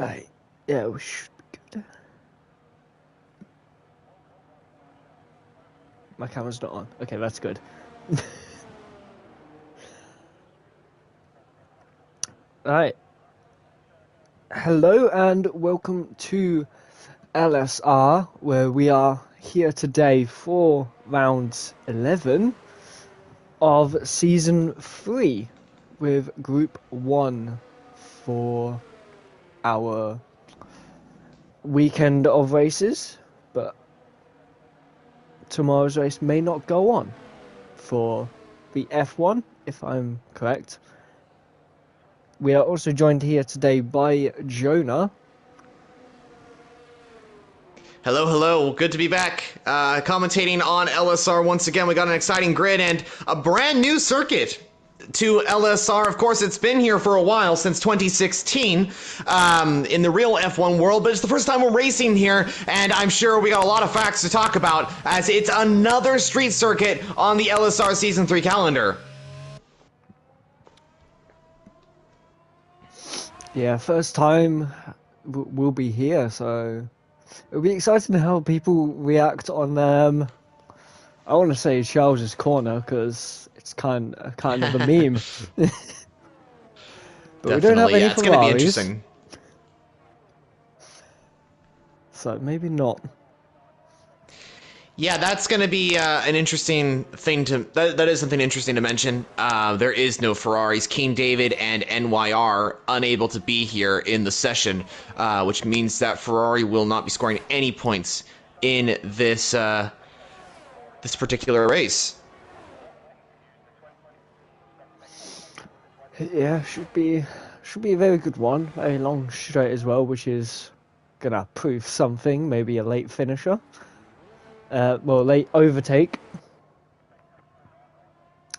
Right. Yeah, we should be good. My camera's not on. Okay, that's good. Alright. Hello and welcome to LSR, where we are here today for round 11 of Season 3 with Group 1 for our weekend of races, but tomorrow's race may not go on for the F1, if I'm correct. We are also joined here today by Jonah. Hello, hello. Good to be back. Commentating on LSR once again. We got an exciting grid and a brand new circuit to LSR. Of course, it's been here for a while, since 2016, in the real F1 world, but it's the first time we're racing here, and I'm sure we got a lot of facts to talk about, as it's another street circuit on the LSR Season 3 calendar. Yeah, first time we'll be here, so it'll be exciting how people react on, I want to say Charles's corner, because it's kind of a meme. But Definitely, we don't have any yeah, it's going to be Ferraris, interesting. so maybe not. Yeah, that's going to be an interesting thing to... That is something interesting to mention. There is no Ferraris. King David and NYR unable to be here in the session, which means that Ferrari will not be scoring any points in this this particular race. Yeah, should be a very good one. Very long straight as well, which is gonna prove something. Maybe a late finisher. Well, late overtake.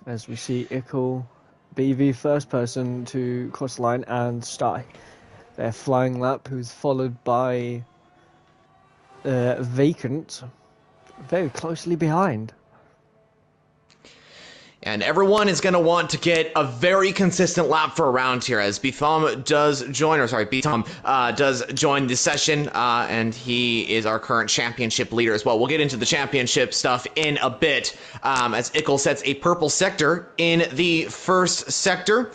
As we see Ickle be the first person to cross the line and start their flying lap, who's followed by Vacant very closely behind. And everyone is going to want to get a very consistent lap for a round here, as Bithom does join, does join the session, and he is our current championship leader as well. We'll get into the championship stuff in a bit, as Ickle sets a purple sector in the first sector.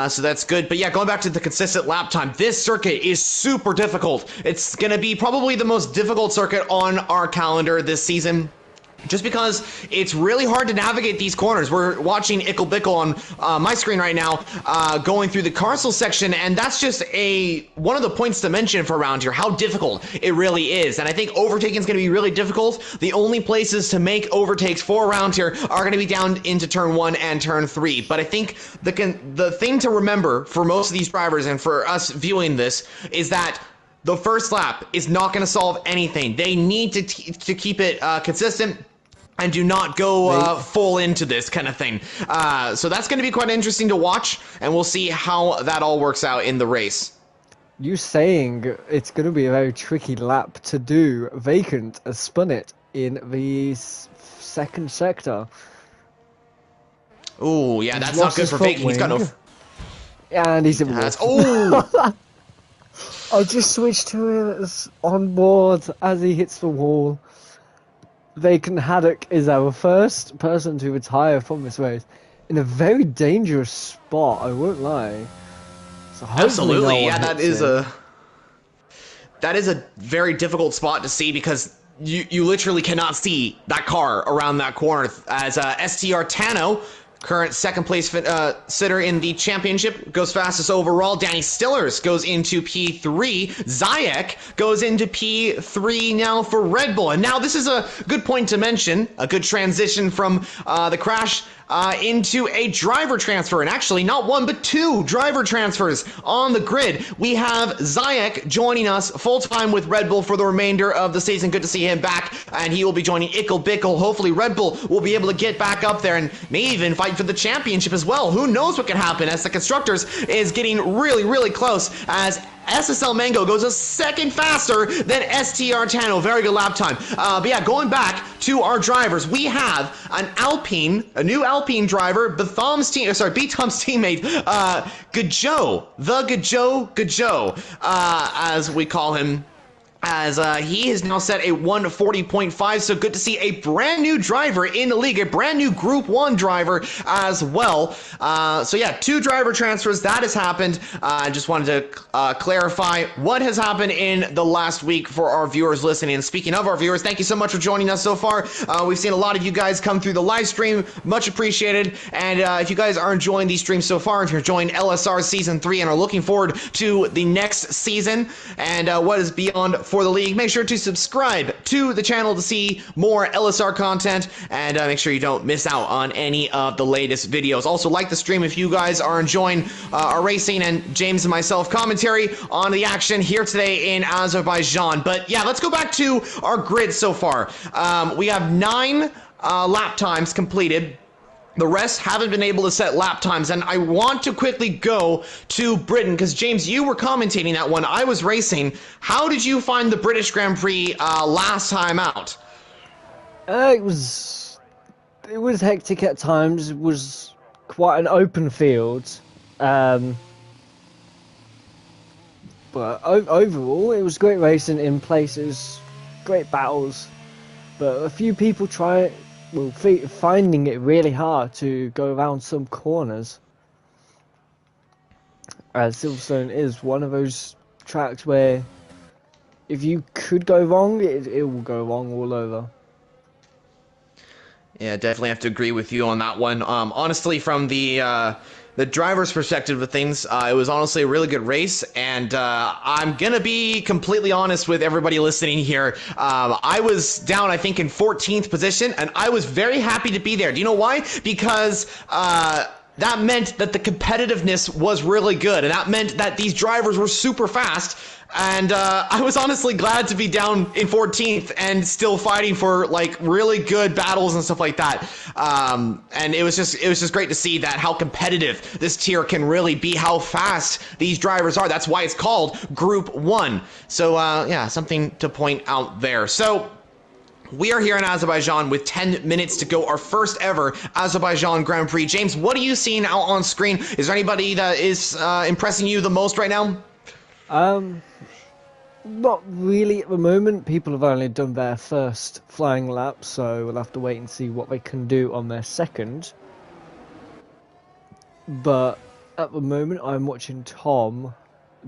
So that's good. But yeah, going back to the consistent lap time, this circuit is super difficult. It's going to be probably the most difficult circuit on our calendar this season, just because it's really hard to navigate these corners. We're watching Ickle Bickle on my screen right now, going through the Carsel section, and that's just one of the points to mention for around here, how difficult it really is. And I think overtaking is going to be really difficult. The only places to make overtakes for around here are going to be down into turn 1 and turn 3. But I think the thing to remember for most of these drivers and for us viewing this is that the first lap is not going to solve anything. They need to keep it consistent and do not go full into this kind of thing. So that's going to be quite interesting to watch, and we'll see how that all works out in the race. You saying it's going to be a very tricky lap to do. Vacant has spun it in the second sector. Oh, yeah, that's not good for Vacant. He's got no... And he's in Oh! I just switched to his on board as he hits the wall. Vacant Haddock is our first person to retire from this race in a very dangerous spot, I won't lie. So absolutely, yeah, that is a very difficult spot to see, because you literally cannot see that car around that corner, as STR Tano, current second place sitter in the championship, goes fastest overall. Danny Stillers goes into P3. Zayek goes into P3 now for Red Bull. And now this is a good point to mention, a good transition from the crash into a driver transfer. And actually, not one, but two driver transfers on the grid. We have Zayek joining us full-time with Red Bull for the remainder of the season. Good to see him back. And he will be joining Ickle Bickle. Hopefully, Red Bull will be able to get back up there and may even fight for the championship as well. Who knows what can happen, as the Constructors is getting really, really close, as SSL Mango goes a second faster than STR Tano. Very good lap time. But yeah, going back to our drivers, we have a new Alpine driver, Btom's teammate, Gajo, as we call him, as he has now set a 140.5, so good to see a brand new driver in the league, a brand new Group 1 driver as well. So yeah, 2 driver transfers, that has happened. I just wanted to clarify what has happened in the last week for our viewers listening. And speaking of our viewers, thank you so much for joining us so far. We've seen a lot of you guys come through the live stream, much appreciated. And if you guys are enjoying these streams so far, if you're enjoying LSR Season 3 and are looking forward to the next season and what is beyond for the league, make sure to subscribe to the channel to see more LSR content, and make sure you don't miss out on any of the latest videos. Also, like the stream if you guys are enjoying our racing and James and myself commentary on the action here today in Azerbaijan. But yeah, let's go back to our grid so far. We have 9 lap times completed. The rest haven't been able to set lap times, and I want to quickly go to Britain, because James, you were commentating that one. I was racing. How did you find the British Grand Prix last time out? It was hectic at times. It was quite an open field, but overall it was great racing in places, great battles, but a few people finding it really hard to go around some corners. Silverstone is one of those tracks where if you could go wrong, it will go wrong all over. Yeah, definitely have to agree with you on that one. Honestly, from the driver's perspective of things, it was honestly a really good race, and I'm gonna be completely honest with everybody listening here. I was down, I think, in 14th position, and I was very happy to be there. Do you know why? Because that meant that the competitiveness was really good, and that meant that these drivers were super fast. And I was honestly glad to be down in 14th and still fighting for like really good battles and stuff like that. And it was just great to see that how competitive this tier can really be, how fast these drivers are. That's why it's called Group 1. So yeah, something to point out there. So we are here in Azerbaijan with 10 minutes to go, our first ever Azerbaijan Grand Prix. James, what are you seeing out on screen? Is there anybody that is impressing you the most right now? Not really at the moment. People have only done their first flying lap, so we'll have to wait and see what they can do on their second. But at the moment, I'm watching Tom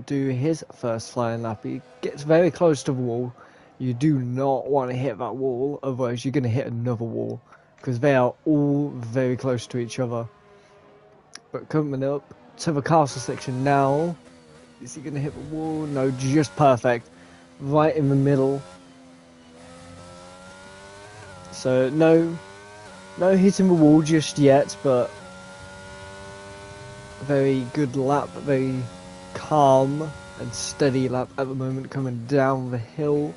do his first flying lap. He gets very close to the wall. You do not want to hit that wall, otherwise you're going to hit another wall, because they are all very close to each other. But coming up to the castle section now. Is he going to hit the wall? No, just perfect. Right in the middle. So, no hitting the wall just yet, but a very good lap, very calm and steady lap at the moment, coming down the hill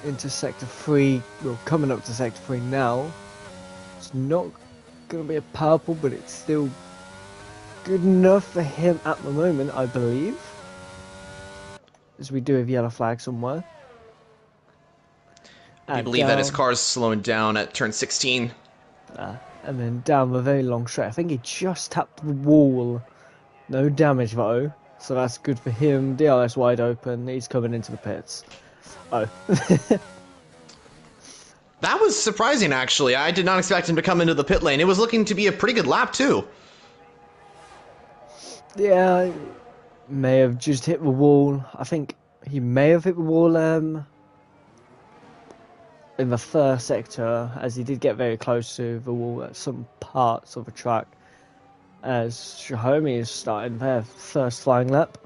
into Sector 3. Well, coming up to Sector 3 now. It's not going to be a purple, but it's still good enough for him at the moment, I believe. As we do have yellow flag somewhere. I believe that his car's slowing down at turn 16. And then down the very long straight. I think he just tapped the wall. No damage though. So that's good for him. DRS wide open. He's coming into the pits. Oh. That was surprising, actually. I did not expect him to come into the pit lane. It was looking to be a pretty good lap, too. Yeah, may have just hit the wall. I think he may have hit the wall in the first sector, as he did get very close to the wall at some parts of the track. As Xiaomi is starting their first flying lap.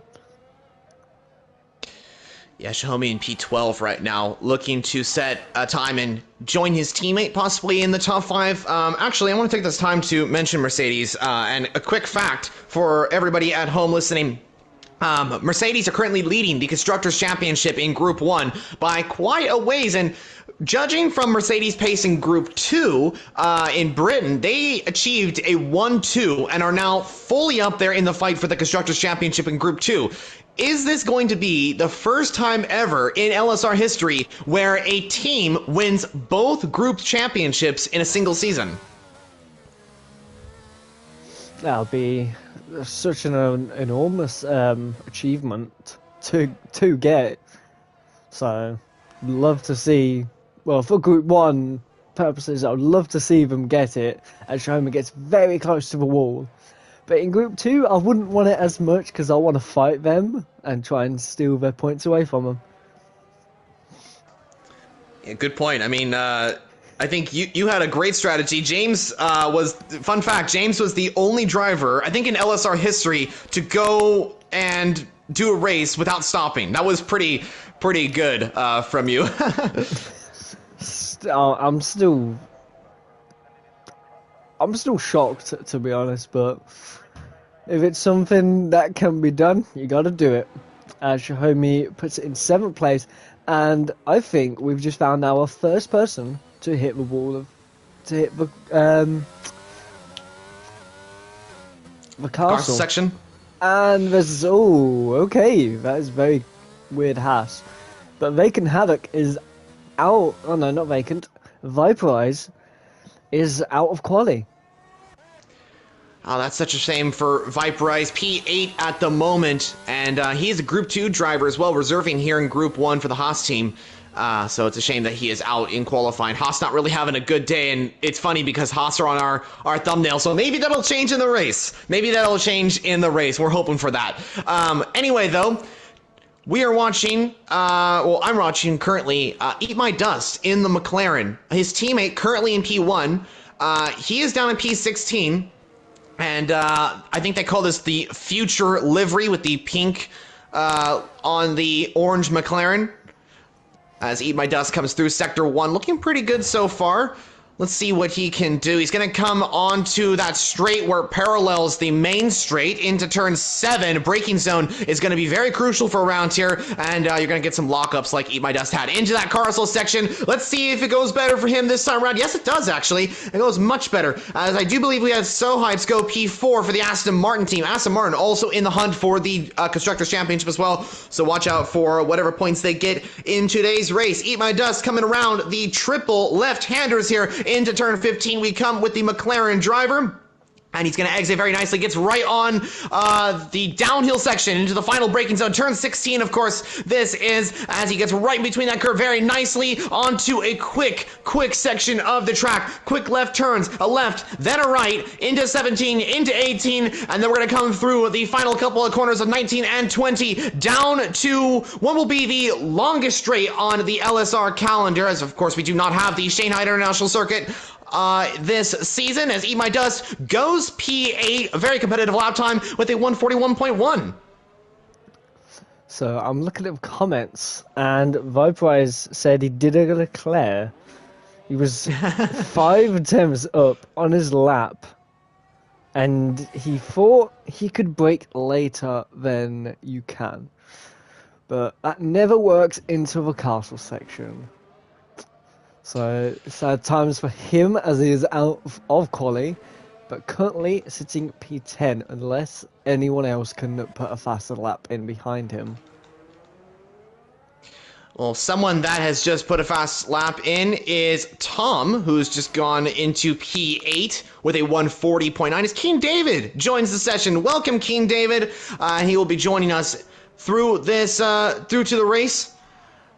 Yeah, Xiaomi in P12 right now, looking to set a time and join his teammate possibly in the top 5. Actually, I want to take this time to mention Mercedes, and a quick fact for everybody at home listening. Mercedes are currently leading the Constructors' Championship in Group 1 by quite a ways, and judging from Mercedes pace in Group 2 in Britain, they achieved a 1-2 and are now fully up there in the fight for the Constructors' Championship in Group 2. Is this going to be the first time ever in LSR history where a team wins both group championships in a single season? That'll be such an enormous achievement to get. So, love to see. Well, for Group 1 purposes, I would love to see them get it as Xiaomi gets very close to the wall. But in Group 2, I wouldn't want it as much because I want to fight them and try and steal their points away from them. Yeah, good point. I mean, I think you had a great strategy. James fun fact, James was the only driver, I think in LSR history, to go and do a race without stopping. That was pretty good from you. I'm still shocked, to be honest, but if it's something that can be done, you gotta do it. Xiaomi puts it in 7th place, and I think we've just found our first person to hit the wall to hit the castle section. And there's okay, that is very weird hash. But Vacant Havoc is out. Oh no, not Vacant. Viperize is out of quali. Oh, that's such a shame for Viperize. P8 at the moment, and he's a Group 2 driver as well, reserving here in Group 1 for the Haas team. So it's a shame that he is out in qualifying. Haas not really having a good day, and it's funny because Haas are on our thumbnail, so maybe that'll change in the race. We're hoping for that. Anyway, though, we are watching, I'm watching currently Eat My Dust in the McLaren. His teammate currently in P1. He is down in P16. And I think they call this the future livery with the pink on the orange McLaren. As Eat My Dust comes through Sector 1, looking pretty good so far. Let's see what he can do. He's going to come onto that straight where it parallels the main straight into turn 7. Braking zone is going to be very crucial for around here, and you're going to get some lockups like Eat My Dust had into that carousel section. Let's see if it goes better for him this time around. Yes, it does, actually. It goes much better, as I do believe we have Sohypes go P4 for the Aston Martin team. Aston Martin also in the hunt for the Constructors' Championship as well, so watch out for whatever points they get in today's race. Eat My Dust coming around the triple left-handers here. Into turn 15, we come with the McLaren driver. And he's going to exit very nicely, gets right on the downhill section into the final braking zone. Turn 16, of course, this is as he gets right in between that curve very nicely onto a quick section of the track. Quick left turns, a left, then a right, into 17, into 18, and then we're going to come through the final couple of corners of 19 and 20, down to what will be the longest straight on the LSR calendar, as of course we do not have the Shanghai International Circuit this season, as Eat My Dust goes P8, a very competitive lap time with a 141.1. So I'm looking at the comments, and Viperize said he did a Leclerc. He was 5 attempts up on his lap, and he thought he could brake later than you can. But that never works into the castle section. So, sad times for him as he is out of quali, but currently sitting P10 unless anyone else can put a faster lap in behind him. Well, someone that has just put a fast lap in is Tom, who's just gone into P8 with a 140.9. As Keen David joins the session. Welcome, Keen David. He will be joining us through this, through to the race.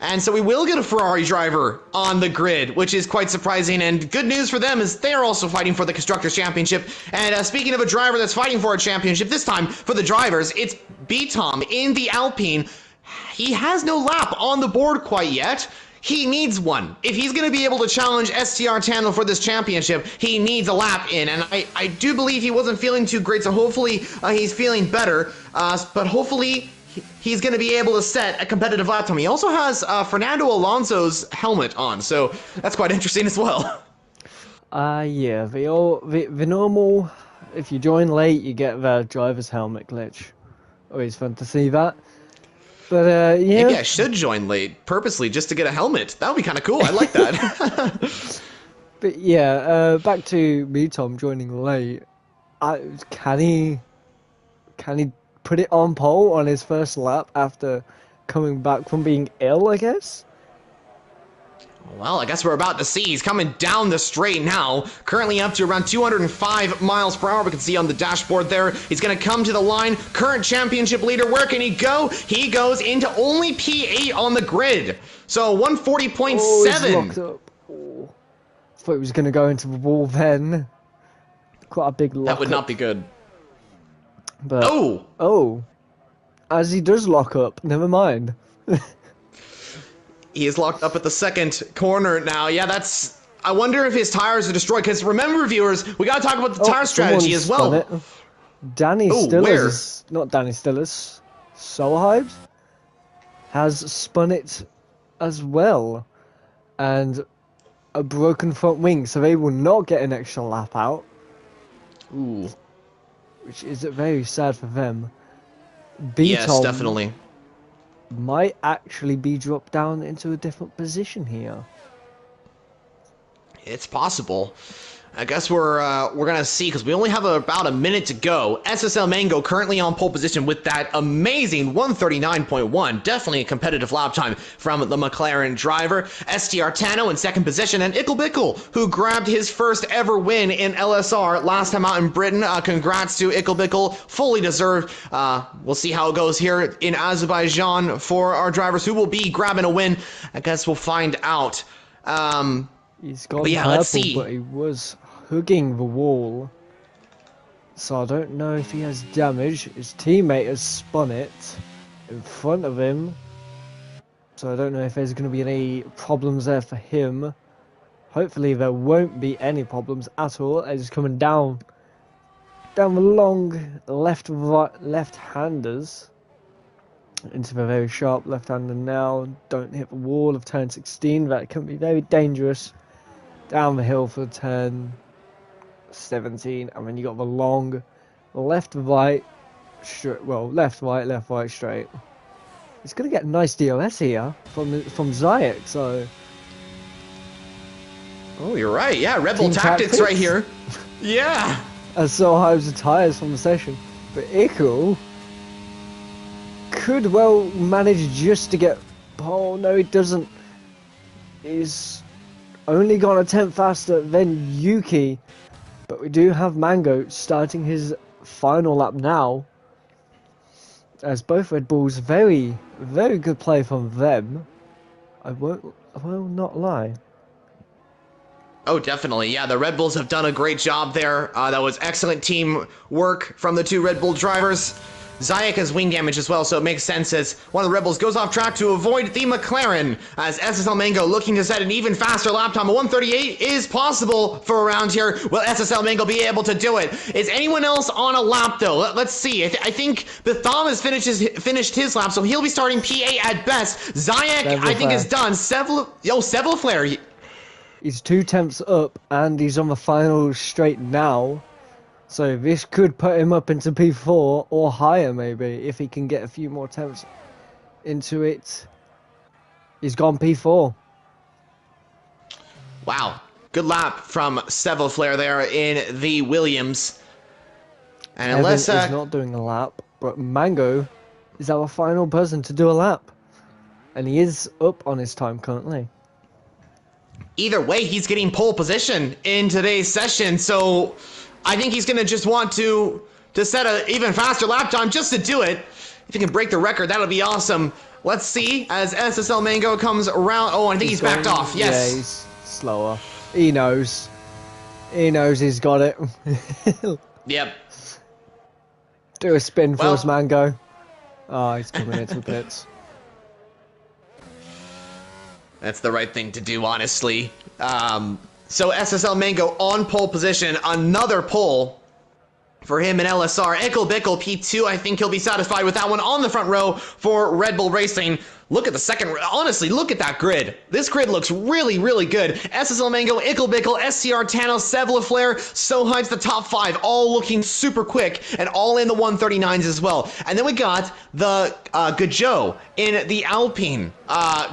And so we will get a Ferrari driver on the grid, which is quite surprising. And good news for them is they're also fighting for the Constructors' Championship. And speaking of a driver that's fighting for a championship, this time for the drivers, it's B-Tom in the Alpine. He has no lap on the board quite yet. He needs one. If he's going to be able to challenge STR Tandem for this championship, he needs a lap in. And I do believe he wasn't feeling too great, so hopefully he's feeling better. But hopefully he's going to be able to set a competitive lap time. He also has Fernando Alonso's helmet on, so that's quite interesting as well. Yeah, the normal, if you join late, you get the driver's helmet glitch. Always fun to see that. But yeah. Maybe I should join late, purposely, just to get a helmet. That would be kind of cool. I like that. But yeah, back to me, Tom, joining late. Can he put it on pole on his first lap after coming back from being ill, I guess? Well, I guess we're about to see. He's coming down the straight now. Currently up to around 205 miles per hour. We can see on the dashboard there. He's going to come to the line. Current championship leader. Where can he go? He goes into only P8 on the grid. So 140.7. Oh, he's locked up. Oh. I thought he was going to go into the wall then. Quite a big lock. That would not be good. But, oh, as he does lock up, never mind. He is locked up at the second corner now. Yeah, that's... I wonder if his tires are destroyed. Because remember, viewers, we got to talk about the tire strategy as well. Danny Stillers, not Danny Stillers, Solheim has spun it as well. And a broken front wing, so they will not get an extra lap out. Ooh. Which is very sad for them. Yes, definitely. Might actually be dropped down into a different position here. It's possible. I guess we're gonna see, because we only have about a minute to go. SSL Mango currently on pole position with that amazing 139.1. Definitely a competitive lap time from the McLaren driver. STR Tano in second position, and Ickle Bickle, who grabbed his first ever win in LSR last time out in Britain. Congrats to Ickle Bickle, fully deserved. We'll see how it goes here in Azerbaijan for our drivers who will be grabbing a win. I guess we'll find out. He's got purple, but he was hugging the wall. So I don't know if he has damage. His teammate has spun it in front of him. So I don't know if there's going to be any problems there for him. Hopefully there won't be any problems at all. He's coming down the long left-handers. Into the very sharp left-hander now. Don't hit the wall of turn 16. That can be very dangerous. Down the hill for turn 17, and then you got the long left, right, straight. Well, left, right, straight. It's gonna get a nice DOS here from Zayek. So. Oh, you're right. Yeah, Red Bull tactics right here. Yeah. As Solheim's tires from the session, but Ickle could well manage just to get. Oh no, he doesn't. He's only gone a tenth faster than Yuki, but we do have Mango starting his final lap now. As both Red Bulls, very good play from them. I will not lie. Oh, definitely. Yeah, the Red Bulls have done a great job there. That was excellent team work from the two Red Bull drivers. Zayek has wing damage as well, so it makes sense as one of the Rebels goes off track to avoid the McLaren, as SSL Mango looking to set an even faster lap time. A 138 is possible for a round here. Will SSL Mango be able to do it? Is anyone else on a lap, though? Let's see. I think Betham has finished his lap, so he'll be starting P8 at best. Zayek, I think, is done. Seville Flare. He's 2 tenths up, and he's on the final straight now. So this could put him up into P4 or higher, maybe, if he can get a few more attempts into it. He's gone P4. Wow. Good lap from Seville Flare there in the Williams. And unless Evan is not doing a lap, but Mango is our final person to do a lap. And he is up on his time currently. Either way, he's getting pole position in today's session, so I think he's going to just want to set an even faster lap time just to do it. If he can break the record, that'll be awesome. Let's see as SSL Mango comes around. Oh, I think he's backed off. Yes. Yeah, he's slower. He knows. He knows he's got it. Yep. Do a spin for us, Mango. Oh, he's coming into the pits. That's the right thing to do, honestly. So SSL Mango on pole position, another pole for him in LSR. Ickle Bickle P2, I think he'll be satisfied with that one on the front row for Red Bull Racing. Look at the second. Honestly, look at that grid. This grid looks really, really good. SSL Mango, Icklebickle, STR Tano, Sevlaflare, Sohide's the top 5, all looking super quick and all in the 139s as well. And then we got the Gajo in the Alpine.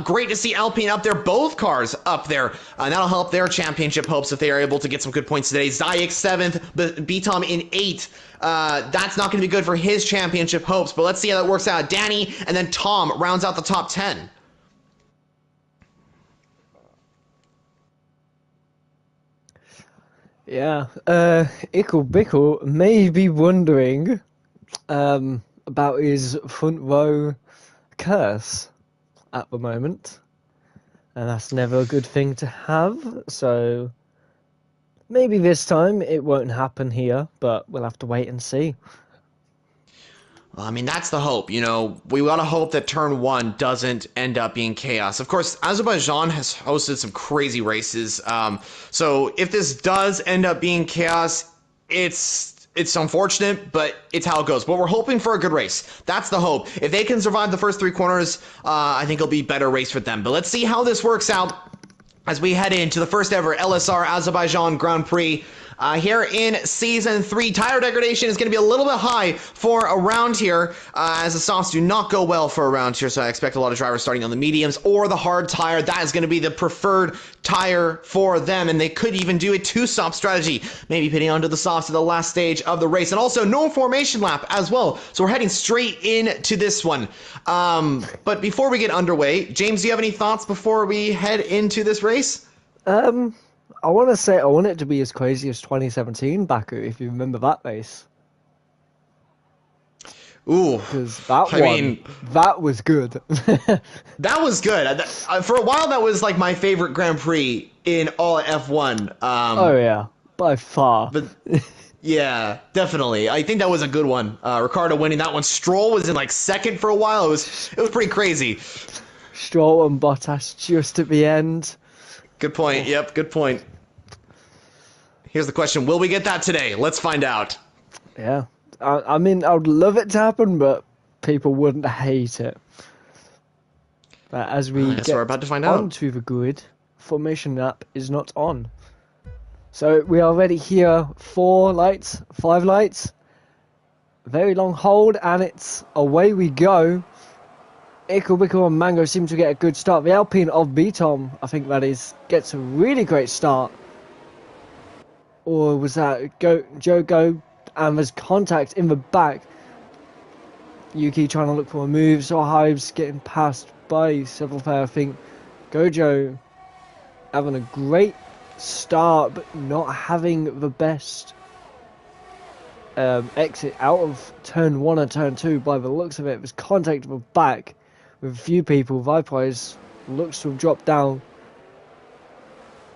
Great to see Alpine up there, both cars up there. That'll help their championship hopes if they are able to get some good points today. Zayek 7th, Btom in 8th. That's not going to be good for his championship hopes, but let's see how that works out. Danny and then Tom rounds out the top 10. Yeah, Icklebickle may be wondering about his front row curse at the moment, and that's never a good thing to have, so maybe this time it won't happen here, but we'll have to wait and see. I mean, that's the hope. You know, we want to hope that turn 1 doesn't end up being chaos. Of course, Azerbaijan has hosted some crazy races. So if this does end up being chaos, it's unfortunate, but it's how it goes. But we're hoping for a good race. That's the hope. If they can survive the first 3 corners, I think it'll be a better race for them. But let's see how this works out as we head into the first ever LSR Azerbaijan Grand Prix. Here in Season 3, tire degradation is going to be a little bit high for a round here, as the softs do not go well for a round here, so I expect a lot of drivers starting on the mediums or the hard tire. That is going to be the preferred tire for them, and they could even do a 2-stop strategy, maybe pitting onto the softs at the last stage of the race, and also no formation lap as well, so we're heading straight into this one. But before we get underway, James, do you have any thoughts before we head into this race? I want to say I want it to be as crazy as 2017 Baku, if you remember that race. Ooh, because that was good. That was good. For a while, that was like my favorite Grand Prix in all F1. Oh yeah, by far. But yeah, definitely. I think that was a good one. Ricardo winning that one. Stroll was in like second for a while. It was pretty crazy. Stroll and Bottas just at the end. Good point. Yep, good point. Here's the question. Will we get that today? Let's find out. Yeah. I mean, I would love it to happen, but people wouldn't hate it. But as we get we're about to find out. onto the grid, formation lap is not on. So we are already here. 4 lights, 5 lights. Very long hold, and it's away we go. Icklebickle and Mango seem to get a good start. The Alpine of Btom, I think that is, gets a really great start. Or was that Joe Go? And there's contact in the back. Yuki trying to look for a move. So Hives getting passed by several players. I think Gojo having a great start, but not having the best exit out of turn 1 and turn 2 by the looks of it. There's contact in the back with a few people. Viprise looks to have dropped down.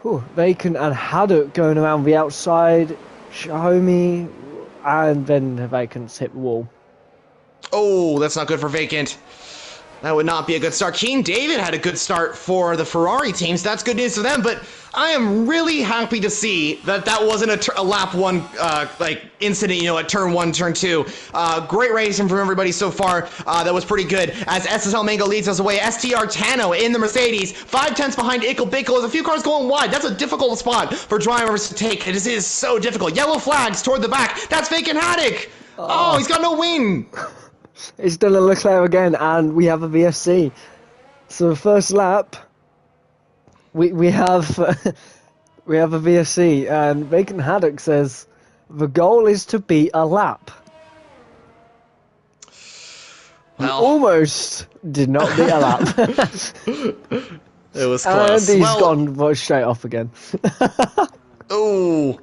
Vacant and Haddock going around the outside. Xiaomi, and then Vacant's hit the wall. Oh, that's not good for Vacant. That would not be a good start. Keen David had a good start for the Ferrari teams. That's good news for them, but I am really happy to see that that wasn't a lap 1 like incident, at turn 1, turn 2. Great racing from everybody so far. That was pretty good. As SSL Mango leads us away, STR Tano in the Mercedes, 5/10 behind Icklebickle. There's a few cars going wide. That's a difficult spot for drivers to take. It is so difficult. Yellow flags toward the back. That's Vacant Haddock. Oh, he's got no win. It's Dylan Leclerc again, and we have a VSC. So the first lap, we have we have a VSC, and Vacant Haddock says the goal is to beat a lap. Well, he almost did not beat a lap. It was close. And he's gone straight off again. Oh,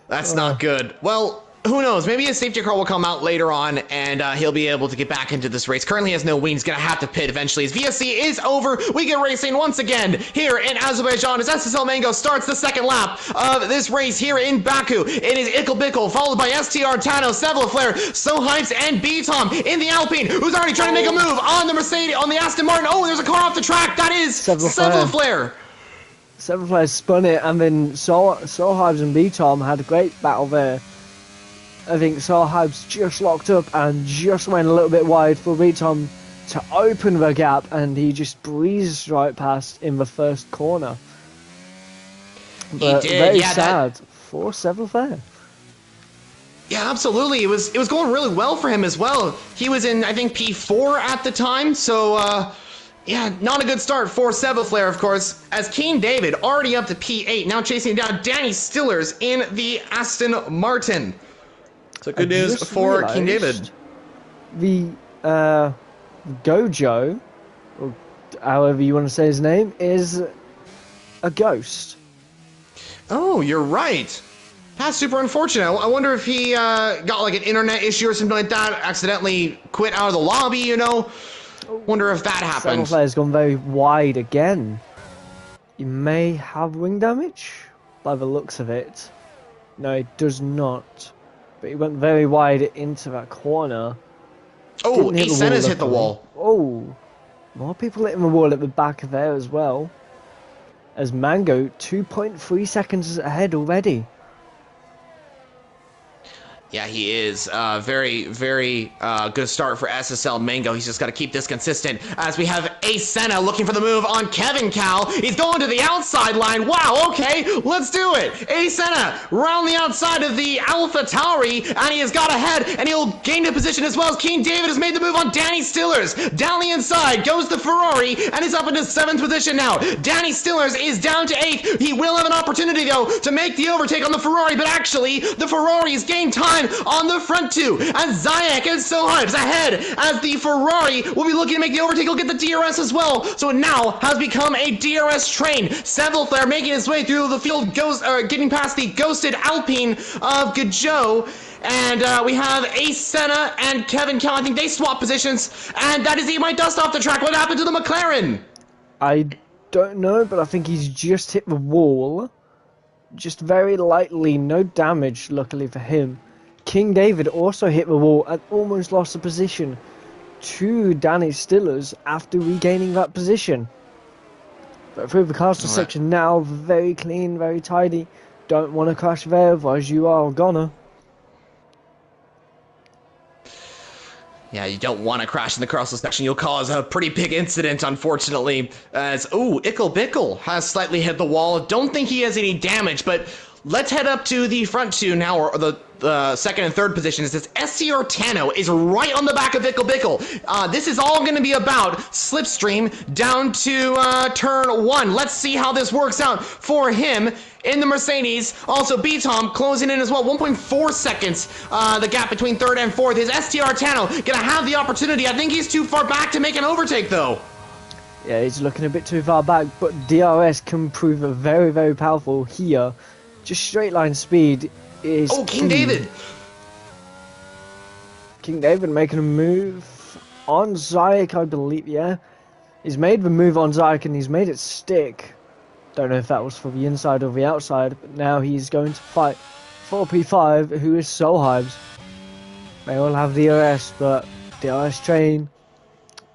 that's not good. Well, who knows? Maybe his safety car will come out later on, and he'll be able to get back into this race. Currently has no win. He's going to have to pit eventually. His VSC is over. We get racing once again here in Azerbaijan as SSL Mango starts the second lap of this race here in Baku. It is Icklebickle, followed by STR Tano, Sevlaflare, Sohives, and Btom in the Alpine, who's already trying to make a move on the Mercedes, on the Aston Martin. Oh, there's a car off the track. That is Sevlaflare. Sevlaflare spun it, and then Sohives and Btom had a great battle there. I think Sohives just locked up and just went a little bit wide for Btom to open the gap, and he just breezed right past in the first corner. But he did, very yeah. sad for 7th there. Yeah, absolutely. It was going really well for him as well. He was in, I think, P4 at the time, so yeah, not a good start for Sevaflare, of course, as Keen David already up to P8, now chasing down Danny Stillers in the Aston Martin. So good news for Keen David. The Gojo, or however you want to say his name, is a ghost. Oh, you're right. That's super unfortunate. I wonder if he got like an internet issue or something like that, accidentally quit out of the lobby, you know? Wonder if that happened. Sevaflare's gone very wide again. He may have wing damage, by the looks of it. No, he does not. But he went very wide into that corner. Oh, Acena's hit the wall. Oh, more people hitting the wall at the back there as well. As Mango, 2.3 seconds ahead already. Yeah, he is. Very, very good start for SSL Mango. He's just got to keep this consistent as we have Acena looking for the move on Kevin Cal. He's going to the outside line. Wow, okay, let's do it. Acena round the outside of the Alpha Tauri, and he has got ahead, and he'll gain the position as well as King David has made the move on Danny Stillers. Down the inside goes the Ferrari, and he's up into 7th position now. Danny Stillers is down to 8th. He will have an opportunity, though, to make the overtake on the Ferrari, but actually, the Ferrari's gained time on the front two, and Zayak and Sohibs ahead as the Ferrari will be looking to make the overtake. He'll get the DRS as well, so it now has become a DRS train. Sevaflare making his way through the field, getting past the ghosted Alpine of Gajo. And we have Acena and Kevin Cal. I think they swap positions, and that is Eat My Dust off the track. What happened to the McLaren? I don't know, but I think he's just hit the wall. Just very lightly, no damage, luckily for him. King David also hit the wall and almost lost the position to Danny Stillers after regaining that position. But through the castle section now, very clean, very tidy. Don't want to crash there, otherwise you are gonna. Yeah, you don't want to crash in the crosswalk section. You'll cause a pretty big incident, unfortunately. As, ooh, Ickle Bickle has slightly hit the wall. Don't think he has any damage, but let's head up to the front two now, or the second and third positions. This SCR Tano is right on the back of Ickle Bickle. This is all going to be about Slipstream down to turn 1. Let's see how this works out for him in the Mercedes. Also, B-Tom closing in as well. 1.4 seconds, the gap between third and fourth. Is STR Tano going to have the opportunity? I think he's too far back to make an overtake, though. Yeah, he's looking a bit too far back, but DRS can prove very, very powerful here. Just straight line speed is King David! King David making a move on Zayak, I believe, yeah. He's made the move on Zayak and he's made it stick. Don't know if that was for the inside or the outside, but now he's going to fight for P5, who is Soul Hives. They all have DRS, but DRS train,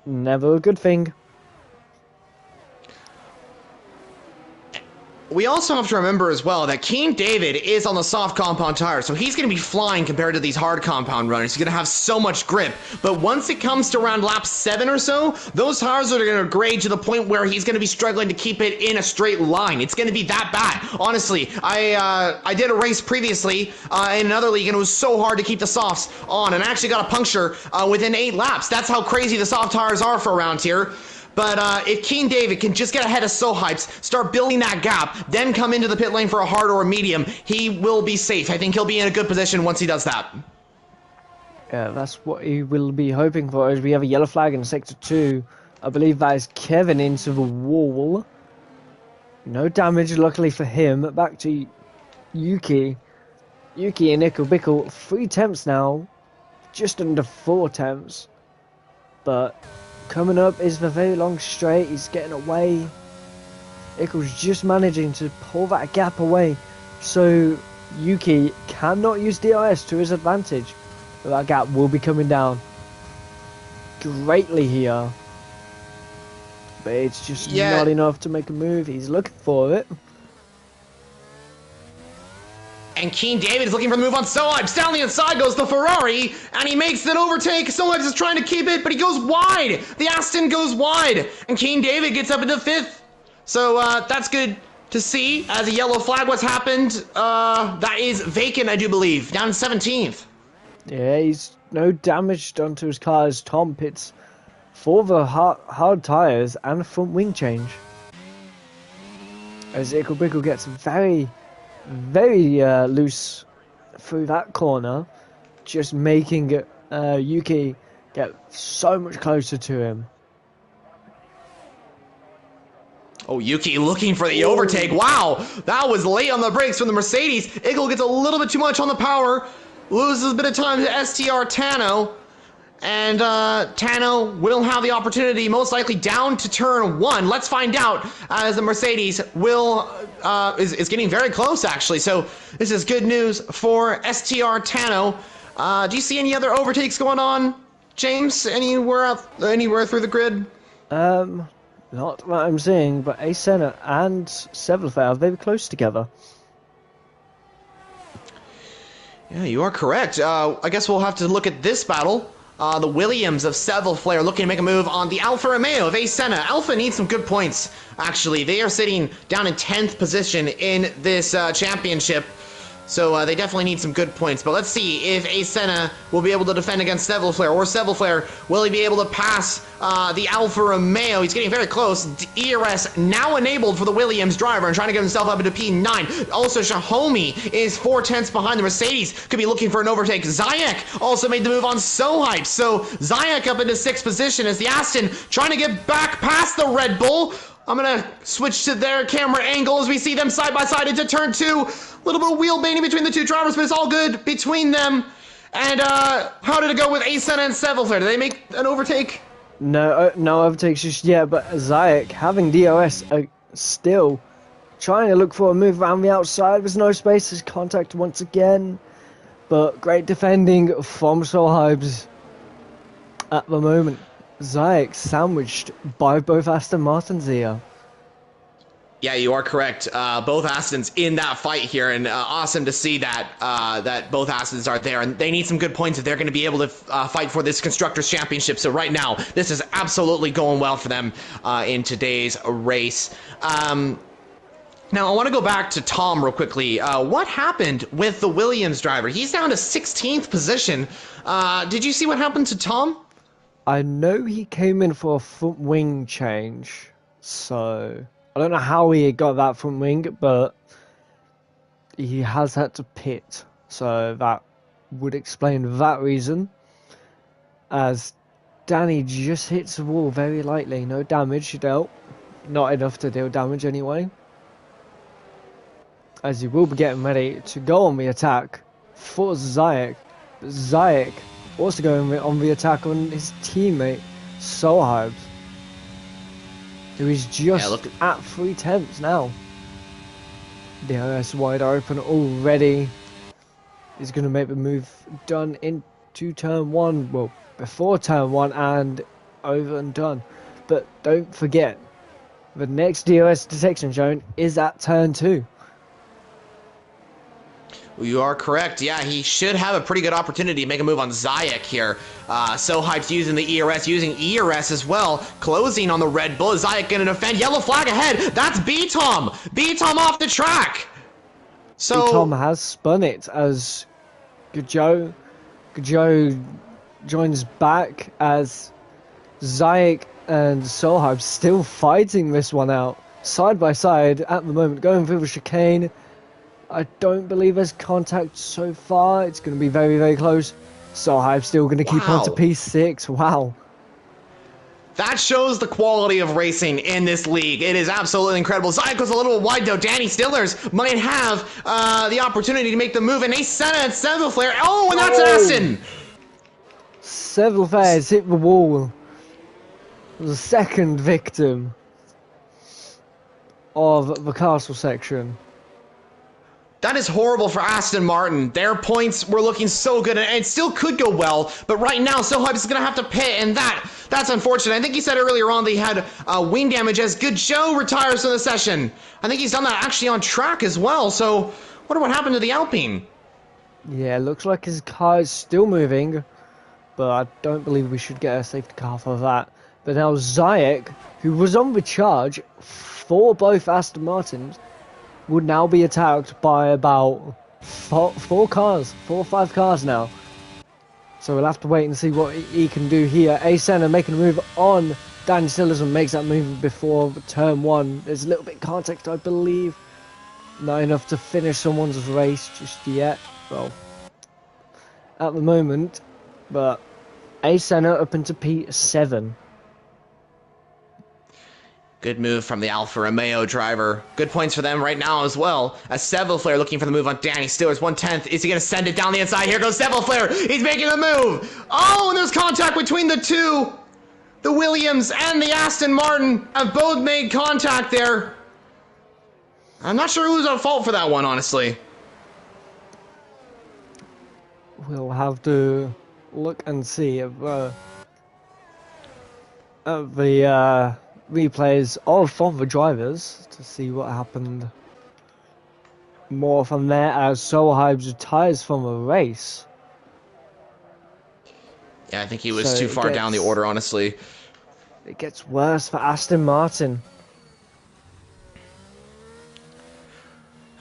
never a good thing. We also have to remember as well that King David is on the soft compound tire, so he's going to be flying compared to these hard compound runners. He's going to have so much grip. But once it comes to around lap 7 or so, those tires are going to grade to the point where he's going to be struggling to keep it in a straight line. It's going to be that bad. Honestly, I did a race previously in another league, and it was so hard to keep the softs on, and I actually got a puncture within 8 laps. That's how crazy the soft tires are for around here. But if King David can just get ahead of Sohypes, start building that gap, then come into the pit lane for a hard or a medium, he will be safe. I think he'll be in a good position once he does that. Yeah, that's what he will be hoping for, as we have a yellow flag in Sector 2. I believe that is Kevin into the wall. No damage, luckily for him. Back to Yuki. Yuki and Ickle Bickle, 3 attempts now. Just under 4 attempts. But coming up is the very long straight. He's getting away. Ickle's just managing to pull that gap away, so Yuki cannot use DRS to his advantage. But that gap will be coming down greatly here. But it's just not enough to make a move. He's looking for it. And Keen David is looking for the move on Sohibs. Down the inside goes the Ferrari, and he makes an overtake. Sohibs is trying to keep it, but he goes wide. The Aston goes wide, and Keen David gets up into 5th. So that's good to see. As a yellow flag, what's happened? That is vacant, I do believe. Down in 17th. Yeah, he's no damage done to his car as Tom pits for the hard tyres and front wing change. As Icklebickle gets very, very loose through that corner, just making Yuki get so much closer to him. Oh, Yuki looking for the overtake. Wow, that was late on the brakes from the Mercedes. Ickle gets a little bit too much on the power, loses a bit of time to STR Tano. And Tano will have the opportunity, most likely down to turn 1. Let's find out, as the Mercedes will is getting very close, actually. So this is good news for STR Tano. Do you see any other overtakes going on, James? Anywhere through the grid? Not what I'm seeing, but Asena and Sevillefair are very close together. Yeah, you are correct. I guess we'll have to look at this battle. The Williams of Sevillefair looking to make a move on the Alfa Romeo of Asena. Alfa needs some good points, actually. They are sitting down in 10th position in this championship. So they definitely need some good points. But let's see if Asena will be able to defend against Sevillefair. Or Sevillefair, will he be able to pass the Alfa Romeo? He's getting very close. ERS now enabled for the Williams driver and trying to get himself up into P9. Also, Shahomi is 4/10 behind the Mercedes. Could be looking for an overtake. Zayek also made the move on Sohibs. So Zayek up into 6th position as the Aston trying to get back past the Red Bull. I'm going to switch to their camera angle as we see them side by side into turn 2. A little bit of wheel baiting between the two drivers, but it's all good between them. And how did it go with Asena and Sevillefair? Did they make an overtake? No, no overtakes just yet, but Zayek having DOS still trying to look for a move around the outside. There's no space, there's contact once again. But great defending from Sohibs at the moment. Zayek sandwiched by both Aston Martins here. Yeah, you are correct. Both Astons in that fight here, and awesome to see that that both Astons are there, and they need some good points if they're going to be able to fight for this Constructors' Championship. So right now, this is absolutely going well for them in today's race. Now, I want to go back to Tom real quickly. What happened with the Williams driver? He's down to 16th position. Did you see what happened to Tom? I know he came in for a front wing change, so I don't know how he got that front wing, but he has had to pit, so that would explain that reason. As Danny just hits the wall very lightly, no damage dealt, not enough to deal damage anyway. As he will be getting ready to go on the attack for Zayek. Zayek also going on the attack on his teammate Sohibs, who is just at 3/10 now. DRS wide open already. He's going to make the move done into turn 1, well, before turn 1 and over and done. But don't forget, the next DRS detection zone is at turn 2. You are correct. Yeah, he should have a pretty good opportunity to make a move on Zayek here. Sohibs using the ERS, using ERS as well, closing on the Red Bull. Zayek going to defend. Yellow flag ahead. That's B-Tom. B-Tom off the track. So B-Tom has spun it as Gajo joins back as Zayek and Sohibs still fighting this one out side by side at the moment, going through the chicane. I don't believe there's contact so far. It's going to be very, very close. Sohibs still going to keep on to P6. Wow. That shows the quality of racing in this league. It is absolutely incredible. Zayek was a little wide, though. Danny Stillers might have the opportunity to make the move. And Asena and Sevillefair. Oh, and that's an Aston! Sevillefair has hit the wall. The second victim of the castle section. That is horrible for Aston Martin. Their points were looking so good, and it still could go well, but right now, Sohibs is going to have to pit, and that's unfortunate. I think he said earlier on that he had wing damage as Good Joe retires from the session. I think he's done that actually on track as well, so Wonder what happened to the Alpine. Yeah, looks like his car is still moving, but I don't believe we should get a safety car for that. But now Zayek, who was on the charge for both Aston Martins, would now be attacked by about four or five cars now. So we'll have to wait and see what he can do here. A-Senna making a move on Dan Stillison, makes that move before turn one. There's a little bit of contact, I believe. Not enough to finish someone's race just yet. Well, at the moment, but A-Senna up into P7. Good move from the Alfa Romeo driver. Good points for them right now as well. As Seville looking for the move on Danny Stewart's 1/10. Is he going to send it down the inside? Here goes Seville. He's making the move. Oh, and there's contact between the two. The Williams and the Aston Martin have both made contact there. I'm not sure who's at fault for that one, honestly. We'll have to look and see if the replays from the drivers to see what happened more from there, as Solheim retires from a race. Yeah, I think he was too far down the order, honestly. It gets worse for Aston Martin.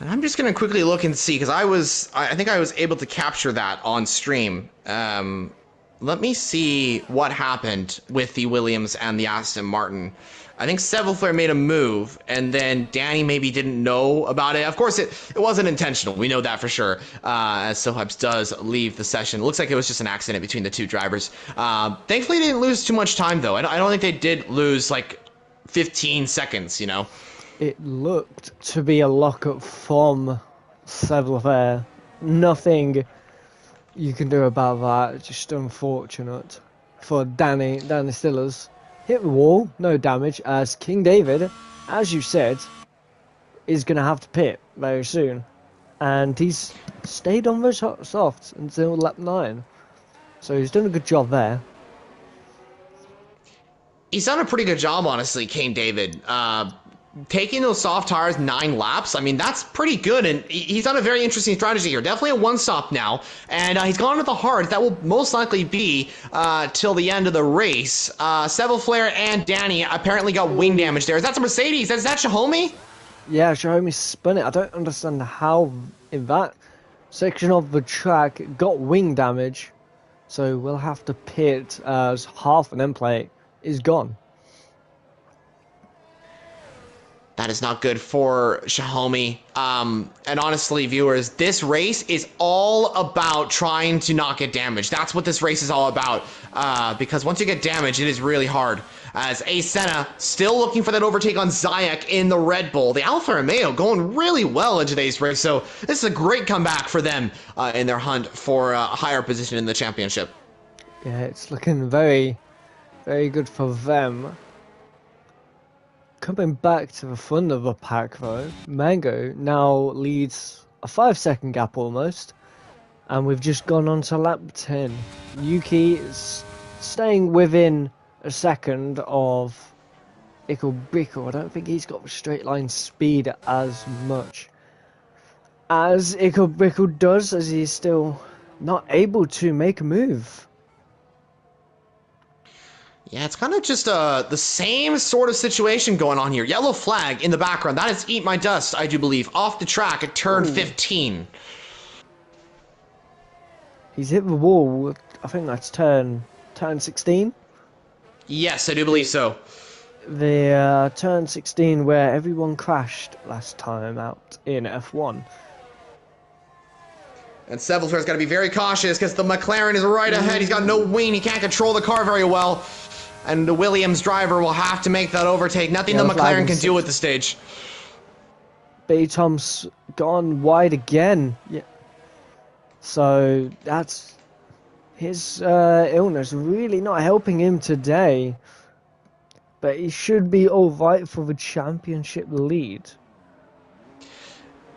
And I'm just going to quickly look and see, because I think I was able to capture that on stream. Let me see what happened with the Williams and the Aston Martin. I think Seville made a move, and then Danny maybe didn't know about it. Of course, it wasn't intentional. We know that for sure, as Sohibs does leave the session. It looks like it was just an accident between the two drivers. Thankfully, they didn't lose too much time, though. I don't think they did lose, like, 15 seconds, you know? It looked to be a lockup from Seville. Nothing you can do about that. Just unfortunate for Danny Stillers. Hit the wall, no damage, as King David, as you said, is going to have to pit very soon. And he's stayed on the softs until lap 9. So he's done a good job there. He's done a pretty good job, honestly, King David. Taking those soft tires 9 laps, I mean, that's pretty good, and he's done a very interesting strategy here. Definitely a one-stop now, and he's gone to the hard. That will most likely be till the end of the race. Seville and Danny apparently got wing damage there. Is that a Mercedes? Is that Xiaomi? Yeah, Xiaomi spun it. I don't understand how in that section of the track got wing damage, so we'll have to pit as half an end plate is gone. That is not good for Xiaomi. And honestly, viewers, this race is all about trying to not get damaged. That's what this race is all about. Because once you get damaged, it is really hard. As A-Senna still looking for that overtake on Zayek in the Red Bull. The Alfa Romeo going really well in today's race. So this is a great comeback for them in their hunt for a higher position in the championship. Yeah, it's looking very, very good for them. Coming back to the front of the pack though, Mango now leads a 5-second gap almost, and we've just gone on to lap 10. Yuki is staying within a second of Ikel. I don't think he's got the straight line speed as much as Ikel does, as he's still not able to make a move. Yeah, it's kind of just the same sort of situation going on here. Yellow flag in the background. That is Eat My Dust, I do believe. Off the track at turn 15. He's hit the wall. I think that's turn 16. Yes, I do believe so. The turn 16 where everyone crashed last time out in F1. And Seville's got to be very cautious because the McLaren is right ahead. He's got no wing. He can't control the car very well. And the Williams driver will have to make that overtake. Nothing the McLaren can do at the stage. Tom's gone wide again. Yeah. So that's his illness really not helping him today. But he should be alright for the championship lead.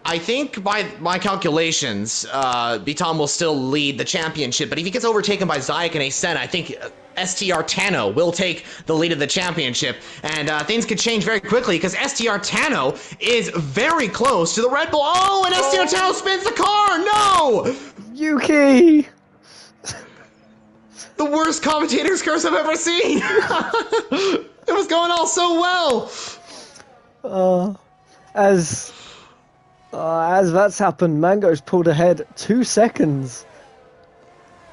I think by my calculations, Bitom will still lead the championship, but if he gets overtaken by Zayak and Ascena, I think STR Tano will take the lead of the championship, and things could change very quickly because STR Tano is very close to the Red Bull. Oh, and STR Tano spins the car! No! Yuki! The worst commentator's curse I've ever seen! It was going all so well! As that's happened, Mango's pulled ahead 2 seconds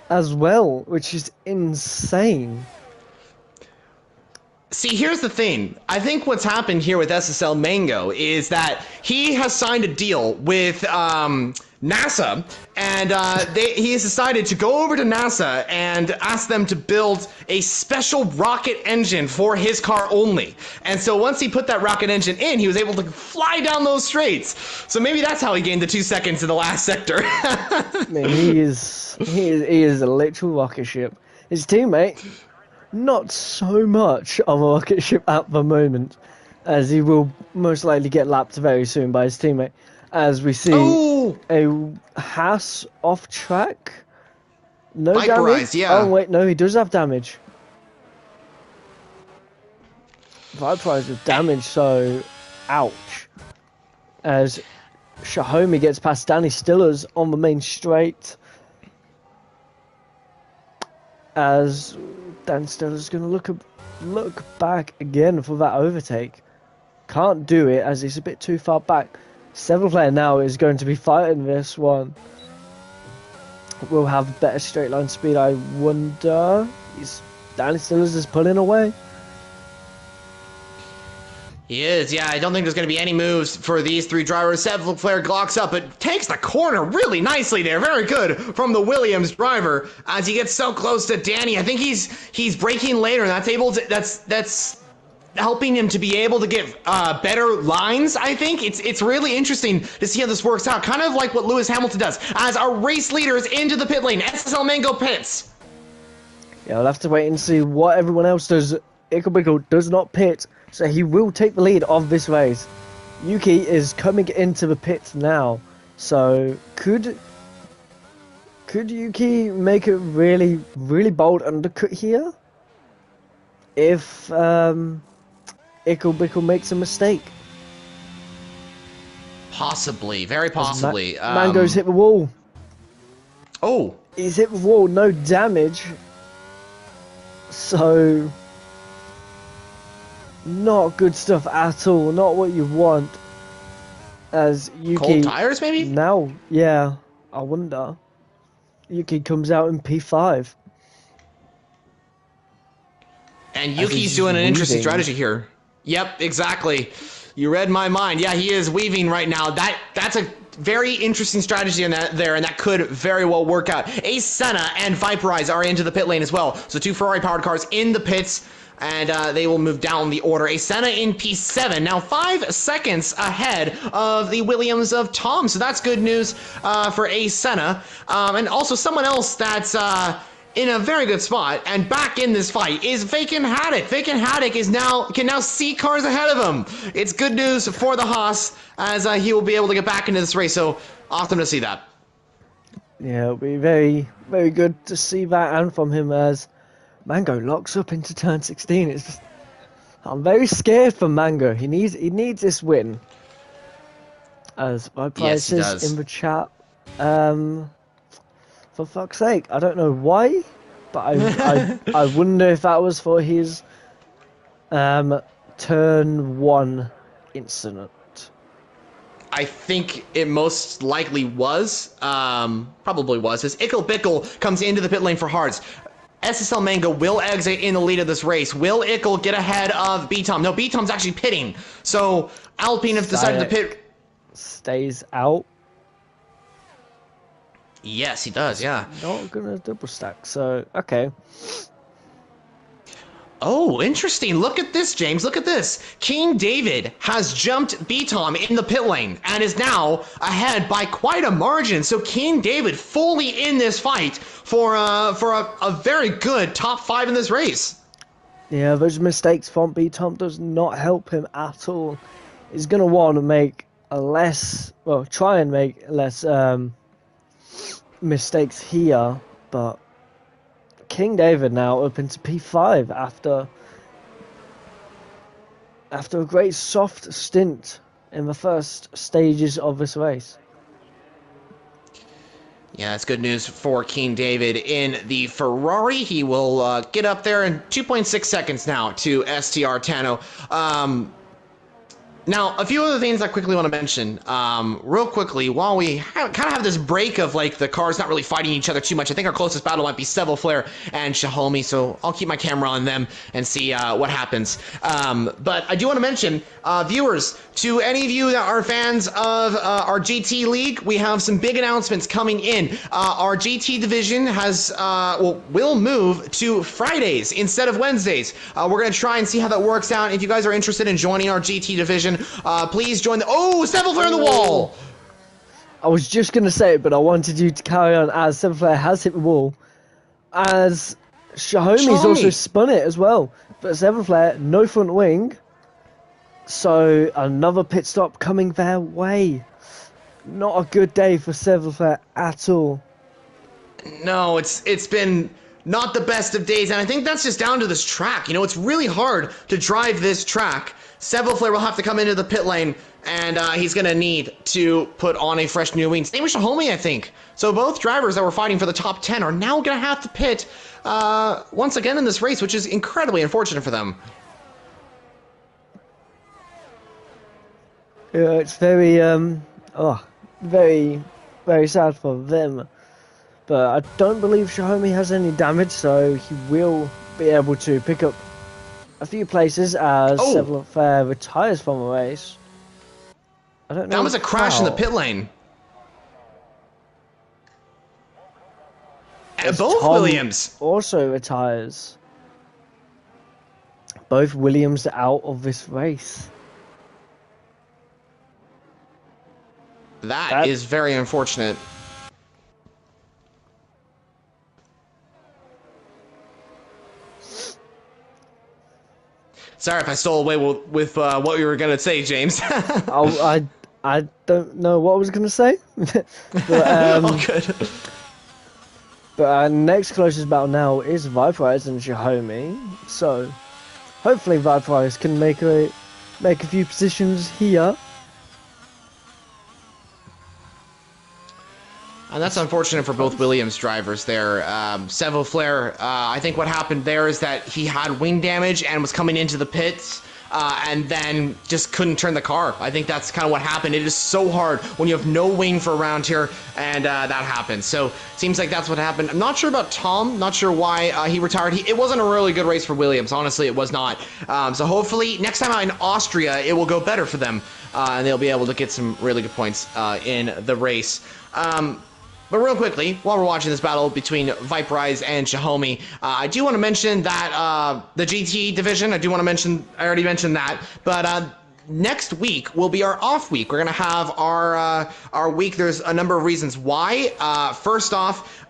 as well, which is insane. See, here's the thing. I think what's happened here with SSL Mango is that he has signed a deal with NASA, and he has decided to go over to NASA and ask them to build a special rocket engine for his car only. And so once he put that rocket engine in, he was able to fly down those straights. So maybe that's how he gained the 2 seconds in the last sector. Man, he is a literal rocket ship. His teammate, not so much of a rocket ship at the moment, as he will most likely get lapped very soon by his teammate. As we see a Haas off track. No damage. Yeah. Oh wait, no, he does have damage. Viperize with damage, so ouch. As Shahomi gets past Danny Stillers on the main straight. As Dan Stiller's going to look back again for that overtake. Can't do it as he's a bit too far back. 7th player now is going to be fighting this one. Will have better straight line speed, I wonder. Danny Stillers is pulling away. He is, yeah. I don't think there's going to be any moves for these 3 drivers. 7th player glocks up, but takes the corner really nicely there. Very good from the Williams driver as he gets so close to Danny. I think he's braking later, and that's helping him to be able to get better lines. I think it's really interesting to see how this works out. Kind of like what Lewis Hamilton does as our race leader is into the pit lane. SSL Mango pits. Yeah, we'll have to wait and see what everyone else does. Icklebickle does not pit, so he will take the lead of this race. Yuki is coming into the pits now, so could Yuki make a really, really bold undercut here? If Icklebickle makes a mistake. Possibly, very possibly. Mango's hit the wall. Oh. He's hit the wall, no damage. So, not good stuff at all. Not what you want. As Yuki... Cold tires, maybe? Now, yeah. I wonder. Yuki comes out in P5. And Yuki's doing an interesting strategy here. Yep, exactly. You read my mind. Yeah, he is weaving right now. That's a very interesting strategy in there, and that could very well work out. Ace Senna and Viperize are into the pit lane as well. So 2 Ferrari-powered cars in the pits, and they will move down the order. Ace Senna in P7, now 5 seconds ahead of the Williams of Tom. So that's good news for Ace Senna. And also someone else that's... in a very good spot and back in this fight is Vacant Haddock. Vacant Haddock can now see cars ahead of him. It's good news for the Haas as he will be able to get back into this race. So awesome to see that. Yeah, it'll be very, very good to see that and from him as Mango locks up into turn 16. It's just, I'm very scared for Mango. He needs this win. As my price is in the chat. For fuck's sake, I don't know why, but I wonder if that was for his turn 1 incident. I think it most likely was, probably was, as Icklebickle comes into the pit lane for Hearts. SSL Mango will exit in the lead of this race. Will Ickle get ahead of B-Tom? No, B-Tom's actually pitting. So Alpine have decided to pit. Stays out. Yes, he does, yeah. Not gonna double stack, so okay. Oh, interesting. Look at this, James. Look at this. King David has jumped B-Tom in the pit lane and is now ahead by quite a margin. So King David fully in this fight for a very good top 5 in this race. Yeah, those mistakes from B-Tom does not help him at all. He's gonna want to make try and make less mistakes here, but King David now up into P5 after a great soft stint in the first stages of this race. Yeah, it's good news for King David in the Ferrari. He will get up there in 2.6 seconds now to STR Tano. Now, a few other things I quickly want to mention, real quickly, while we kind of have this break of like the cars not really fighting each other too much. I think our closest battle might be Flare and Xiaomi, so I'll keep my camera on them and see what happens. But I do want to mention, viewers, to any of you that are fans of our GT League, we have some big announcements coming in. Our GT division will move to Fridays instead of Wednesdays. We're going to try and see how that works out. If you guys are interested in joining our GT division, please join the... Oh, Flare in the wall! I was just going to say it, but I wanted you to carry on as Flare has hit the wall. As Xiaomi's also spun it as well. But Flare, no front wing. So another pit stop coming their way. Not a good day for Flare at all. No, it's been not the best of days, and I think that's just down to this track. You know, it's really hard to drive this track. Flare will have to come into the pit lane, and he's going to need to put on a fresh new wing. Same with Xiaomi, I think. So both drivers that were fighting for the top 10 are now going to have to pit once again in this race, which is incredibly unfortunate for them. Yeah, it's very, very, very sad for them. But I don't believe Xiaomi has any damage, so he will be able to pick up a few places as Flare retires from the race. I don't know. That was a crash in the pit lane. Both Tom Williams also retires. Both Williams are out of this race. That is very unfortunate. Sorry if I stole away with what you were going to say, James. I don't know what I was going to say. But, all good. But our next closest battle now is Viprise and Xiaomi. So hopefully Viprise can make a few positions here. And that's unfortunate for both Williams drivers there. Flare, I think what happened there is that he had wing damage and was coming into the pits and then just couldn't turn the car. I think that's kind of what happened. It is so hard when you have no wing for a round here, and that happens. So seems like that's what happened. I'm not sure about Tom. Not sure why he retired. It wasn't a really good race for Williams. Honestly, it was not. So hopefully next time out in Austria, it will go better for them, and they'll be able to get some really good points in the race. But real quickly, while we're watching this battle between Viprise and Xiaomi, I do want to mention that the GT division, I already mentioned that, but next week will be our off week. We're going to have our week. There's a number of reasons why. First off,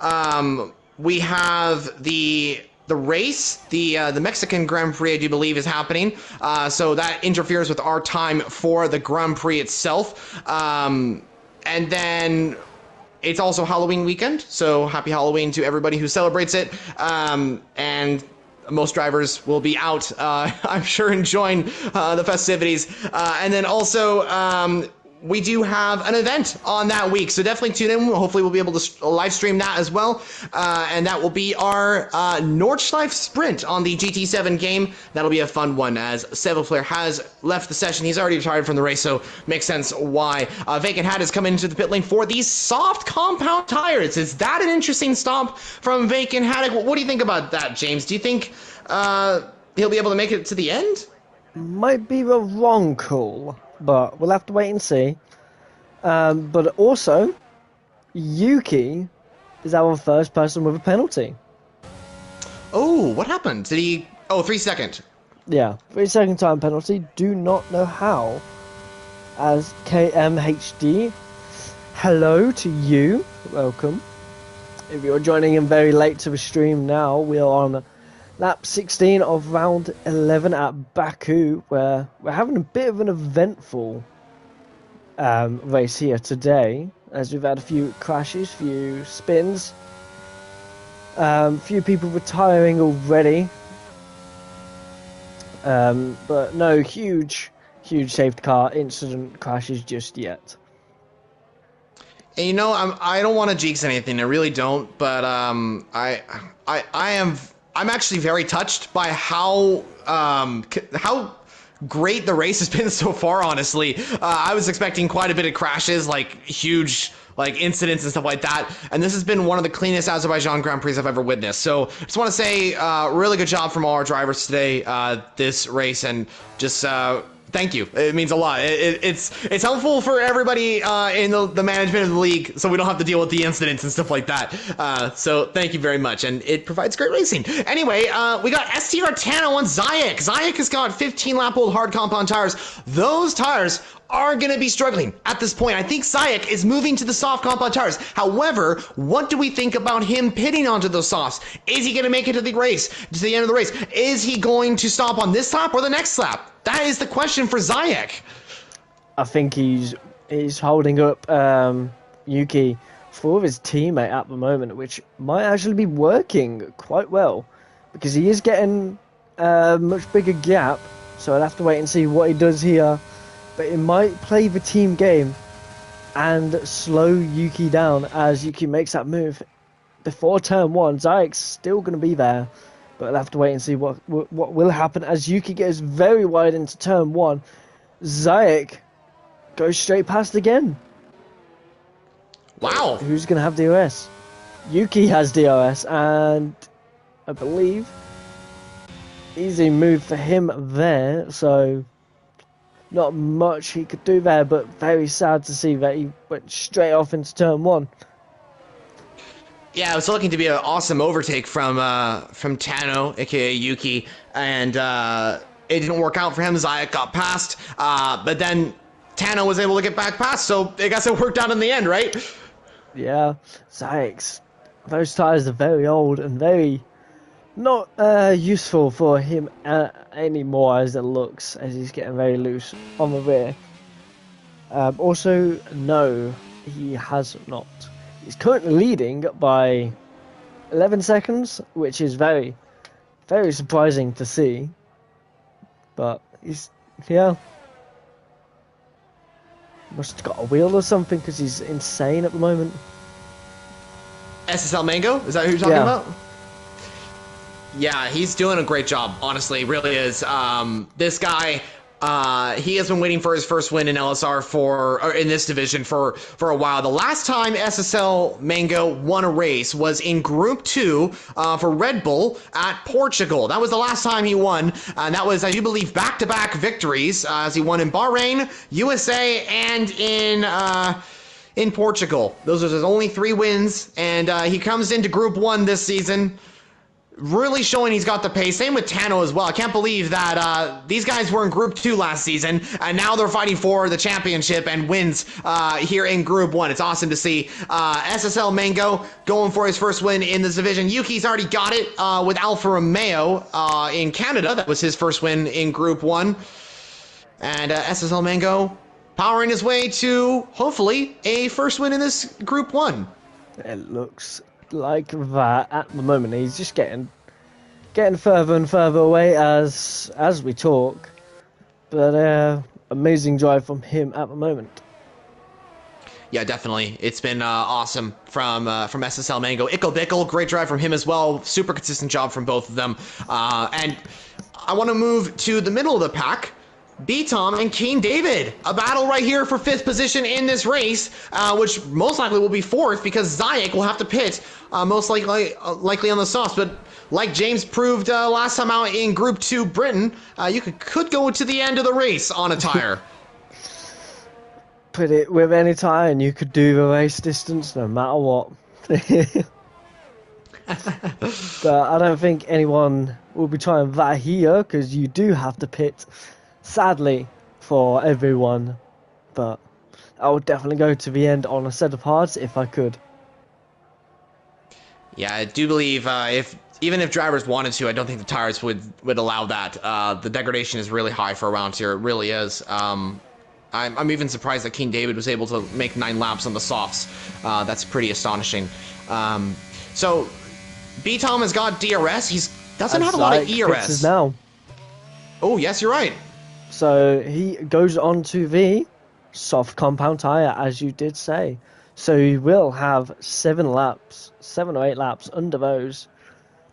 we have the race, the Mexican Grand Prix, I do believe, is happening. So that interferes with our time for the Grand Prix itself. And then it's also Halloween weekend, so happy Halloween to everybody who celebrates it. And most drivers will be out, I'm sure, enjoying the festivities. And then also, we do have an event on that week, so definitely tune in. Hopefully we'll be able to live stream that as well. And that will be our Nordschleife Sprint on the GT7 game. That'll be a fun one, as Flare has left the session. He's already retired from the race, so makes sense why. Vacant Hat is coming into the pit lane for these soft compound tires. Is that an interesting stomp from Vacant Hat? What do you think about that, James? Do you think he'll be able to make it to the end? Might be the wrong call, but we'll have to wait and see. But also, Yuki is our first person with a penalty. Oh, what happened? Did he... Oh, 3 second. Yeah, 3 second time penalty. Do not know how. As KMHD, hello to you. Welcome. If you're joining in very late to the stream now, we are on lap 16 of round 11 at Baku, where we're having a bit of an eventful race here today, as we've had a few crashes, few spins, few people retiring already, but no huge safety car incident crashes just yet. And you know, I don't want to jinx anything. I really don't. But I'm actually very touched by how great the race has been so far. Honestly, I was expecting quite a bit of crashes, like huge like incidents and stuff like that. And this has been one of the cleanest Azerbaijan Grand Prix I've ever witnessed. So just want to say, really good job from all our drivers today, this race, and just. Thank you. It means a lot. It's helpful for everybody in the management of the league, so we don't have to deal with the incidents and stuff like that. So thank you very much, and it provides great racing. Anyway, we got STR Tano on Zayak. Zayak has got 15-lap-old hard compound tires. Those tires are going to be struggling at this point. I think Zayak is moving to the soft compound tires. However, what do we think about him pitting onto those softs? Is he going to make it to the race, to the end of the race? Is he going to stop on this lap or the next lap? That is the question for Zayak. I think he's holding up Yuki for his teammate at the moment, which might actually be working quite well, because he is getting a much bigger gap, so I'll have to wait and see what he does here. But it might play the team game and slow Yuki down as Yuki makes that move before turn 1. Zayak's still going to be there, but I'll have to wait and see what will happen as Yuki goes very wide into turn 1. Zayak goes straight past again. Wow. Who's going to have DRS? Yuki has DRS, and I believe easy move for him there, so not much he could do there, but very sad to see that he went straight off into turn 1. Yeah, it was looking to be an awesome overtake from Tano, aka Yuki, and it didn't work out for him. Zayak got past, but then Tano was able to get back past, so I guess it worked out in the end, right? Yeah, Zayak's, those tires are very old and very not useful for him anymore as it looks, as he's getting very loose on the rear. Also, no, he has not. He's currently leading by 11 seconds, which is very, very surprising to see. But he's, yeah, must have got a wheel or something, because he's insane at the moment. SSL Mango? Is that who you're talking Yeah. about? Yeah, he's doing a great job, honestly, really is. This guy, he has been waiting for his first win in LSR or in this division for a while. The last time SSL Mango won a race was in Group 2 for Red Bull at Portugal. That was the last time he won, and that was, I do believe, back-to-back victories, as he won in Bahrain, USA, and in Portugal. Those are his only 3 wins, and he comes into Group 1 this season, really showing he's got the pace. Same with Tano as well. I can't believe that these guys were in Group 2 last season, and now they're fighting for the championship and wins here in Group 1. It's awesome to see SSL Mango going for his first win in this division. Yuki's already got it with Alfa Romeo in Canada. That was his first win in Group 1. And SSL Mango powering his way to, hopefully, a first win in this Group 1. It looks like that at the moment. He's just getting further and further away as we talk, but amazing drive from him at the moment. Yeah, definitely. It's been awesome from SSL Mango. Ickle Bickle, great drive from him as well. Super consistent job from both of them. And I want to move to the middle of the pack. B-Tom and King David, a battle right here for 5th position in this race, which most likely will be 4th because Zayak will have to pit most likely on the softs. But like James proved last time out in Group 2 Britain, you could go to the end of the race on a tire. Put it with any tire and you could do the race distance no matter what. But I don't think anyone will be trying that here, because you do have to pit, sadly, for everyone. But I would definitely go to the end on a set of hards if I could. Yeah, I do believe even if drivers wanted to, I don't think the tires would allow that. The degradation is really high for rounds here. It really is. I'm even surprised that King David was able to make 9 laps on the softs. That's pretty astonishing. So B-Tom has got DRS. He doesn't have a lot of ERS. Now. Oh, yes, you're right. So he goes on to the soft compound tyre, as you did say. So he will have 7 or 8 laps under those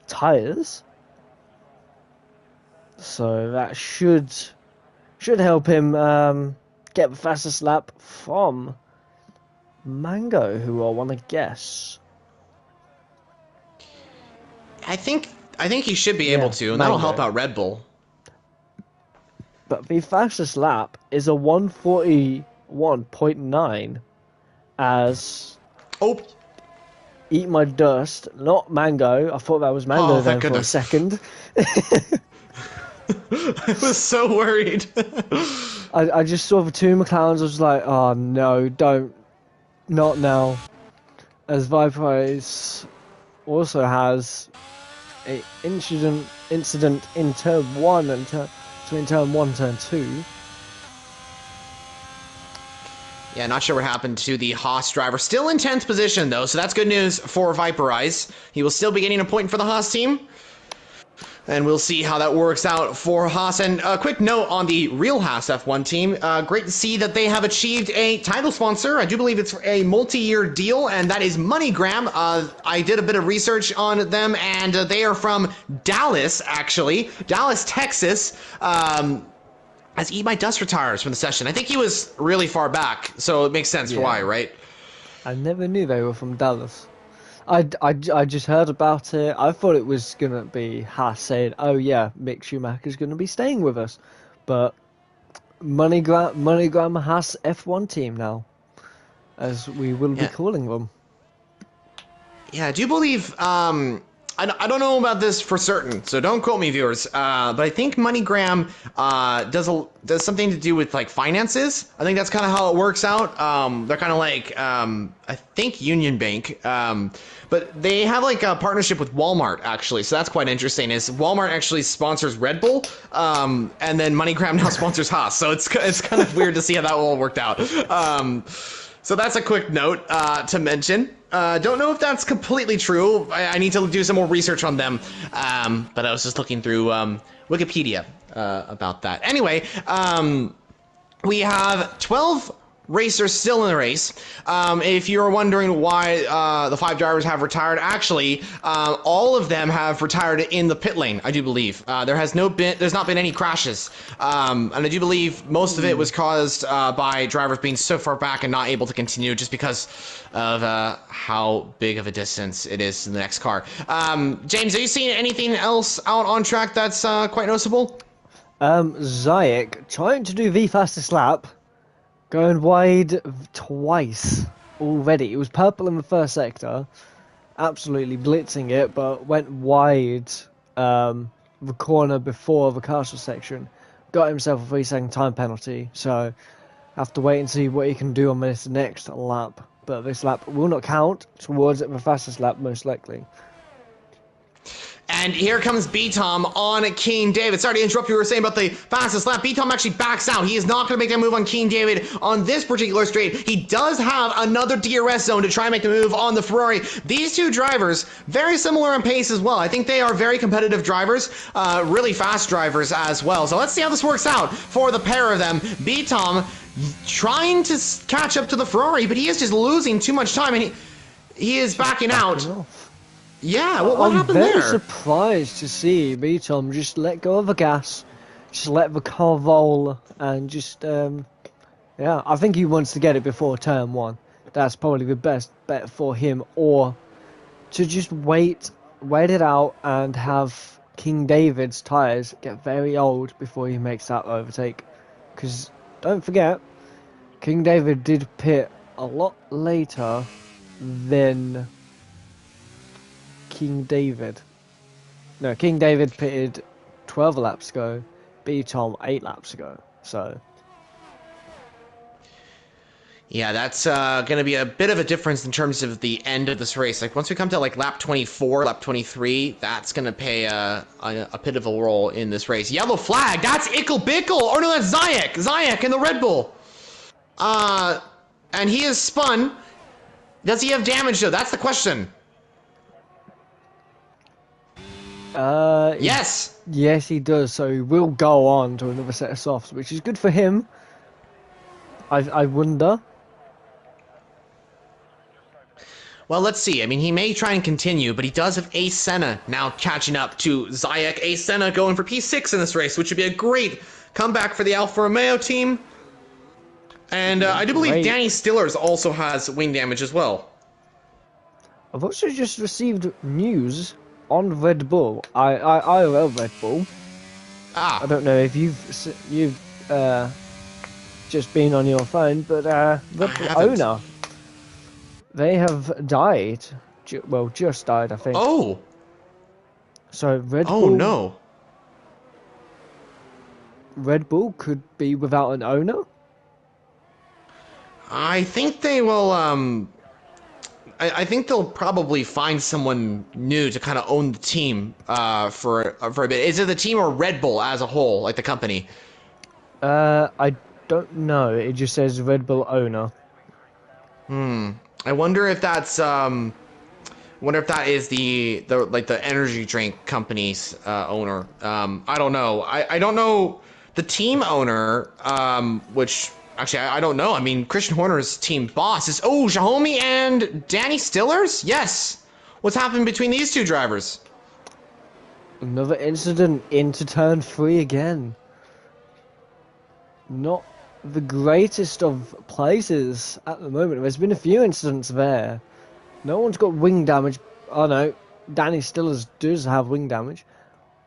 tyres. So that should help him get the fastest lap from Mango, who I want to guess. I think he should be able to, and that'll help out Red Bull. But the fastest lap is a 1:41.9 as Eat My Dust, not Mango. I thought that was Mango then for a second. I was so worried. I just saw the 2 McLarens. I was like, oh no, not now. As Viprise also has a incident in turn 1 and between turn 1 and turn 2. Yeah, not sure what happened to the Haas driver. Still in 10th position, though, so that's good news for Viprise. He will still be getting a point for the Haas team. And we'll see how that works out for Haas. And a quick note on the real Haas F1 team. Great to see that they have achieved a title sponsor. I do believe it's a multi-year deal, and that is MoneyGram. I did a bit of research on them, and they are from Dallas, actually. Dallas, Texas. As Eat My Dust retires from the session. I think he was really far back, so it makes sense for why, right? I never knew they were from Dallas. I just heard about it. I thought it was going to be Haas saying, oh yeah, Mick Schumacher's going to be staying with us. But MoneyGram Haas F1 team now, as we will be calling them. Yeah, I do believe... I don't know about this for certain, so don't quote me, viewers. But I think MoneyGram does something to do with like finances. I think that's kind of how it works out. They're kind of like I think Union Bank, but they have like a partnership with Walmart actually. So that's quite interesting. Is Walmart actually sponsors Red Bull, and then MoneyGram now sponsors Haas. So it's kind of weird to see how that all worked out. So that's a quick note to mention. Don't know if that's completely true. I need to do some more research on them. But I was just looking through Wikipedia about that. Anyway, we have 12 racers still in the race. If you're wondering why the 5 drivers have retired, actually, all of them have retired in the pit lane, I do believe. There's not been any crashes. And I do believe most of it was caused by drivers being so far back and not able to continue just because of how big of a distance it is to the next car. James, are you seeing anything else out on track that's quite noticeable? Zayek trying to do the fastest lap. Going wide twice already. It was purple in the first sector, absolutely blitzing it, but went wide the corner before the castle section. Got himself a 3-second time penalty, so have to wait and see what he can do on this next lap. But this lap will not count towards the fastest lap, most likely. And here comes B-Tom on King David. Sorry to interrupt you. We were saying about the fastest lap. B-Tom actually backs out. He is not going to make that move on King David on this particular straight. He does have another DRS zone to try and make the move on the Ferrari. These 2 drivers, very similar in pace as well. I think they are very competitive drivers, really fast drivers as well. So let's see how this works out for the pair of them. B-Tom trying to catch up to the Ferrari, but he is just losing too much time, and he is backing out. Yeah, what happened there? I'm very surprised to see B-Tom just let go of the gas, just let the car roll, and just, yeah, I think he wants to get it before turn 1. That's probably the best bet for him, or to just wait it out and have King David's tyres get very old before he makes that overtake. Because, don't forget, King David did pit a lot later than King David. No, King David pitted 12 laps ago, B-Tom 8 laps ago, so... Yeah, that's going to be a bit of a difference in terms of the end of this race. Like, once we come to, like, lap 24, lap 23, that's going to play a pivotal role in this race. Yellow flag, that's Ickle Bickle! Or no, that's Zayek! Zayek in the Red Bull! And he is spun. Does he have damage though? That's the question. Yes. Yes, he does. So he will go on to another set of softs, which is good for him. I wonder. Well, let's see. I mean, he may try and continue, but he does have Ace Senna now catching up to Zayek. Ace Senna going for P6 in this race, which would be a great comeback for the Alfa Romeo team. And I do believe Danny Stillers also has wing damage as well. I've also just received news on Red Bull. IRL Red Bull. I don't know if you've just been on your phone, but Red Bull owner, they have died. Well, just died, I think. Oh. So Red Bull. Oh no. Red Bull could be without an owner. I think they will. I think they'll probably find someone new to kind of own the team for a bit. Is it the team or Red Bull as a whole, like the company? I don't know. It just says Red Bull owner. I wonder if that's wonder if that is the energy drink company's owner. I don't know. I don't know the team owner. Which actually I don't know. I mean, Christian Horner's team boss is Xiaomi and Danny Stillers. Yes. What's happened between these two drivers? Another incident into turn 3 again. Not the greatest of places at the moment. There's been a few incidents there. No one's got wing damage. Oh no, Danny Stillers does have wing damage.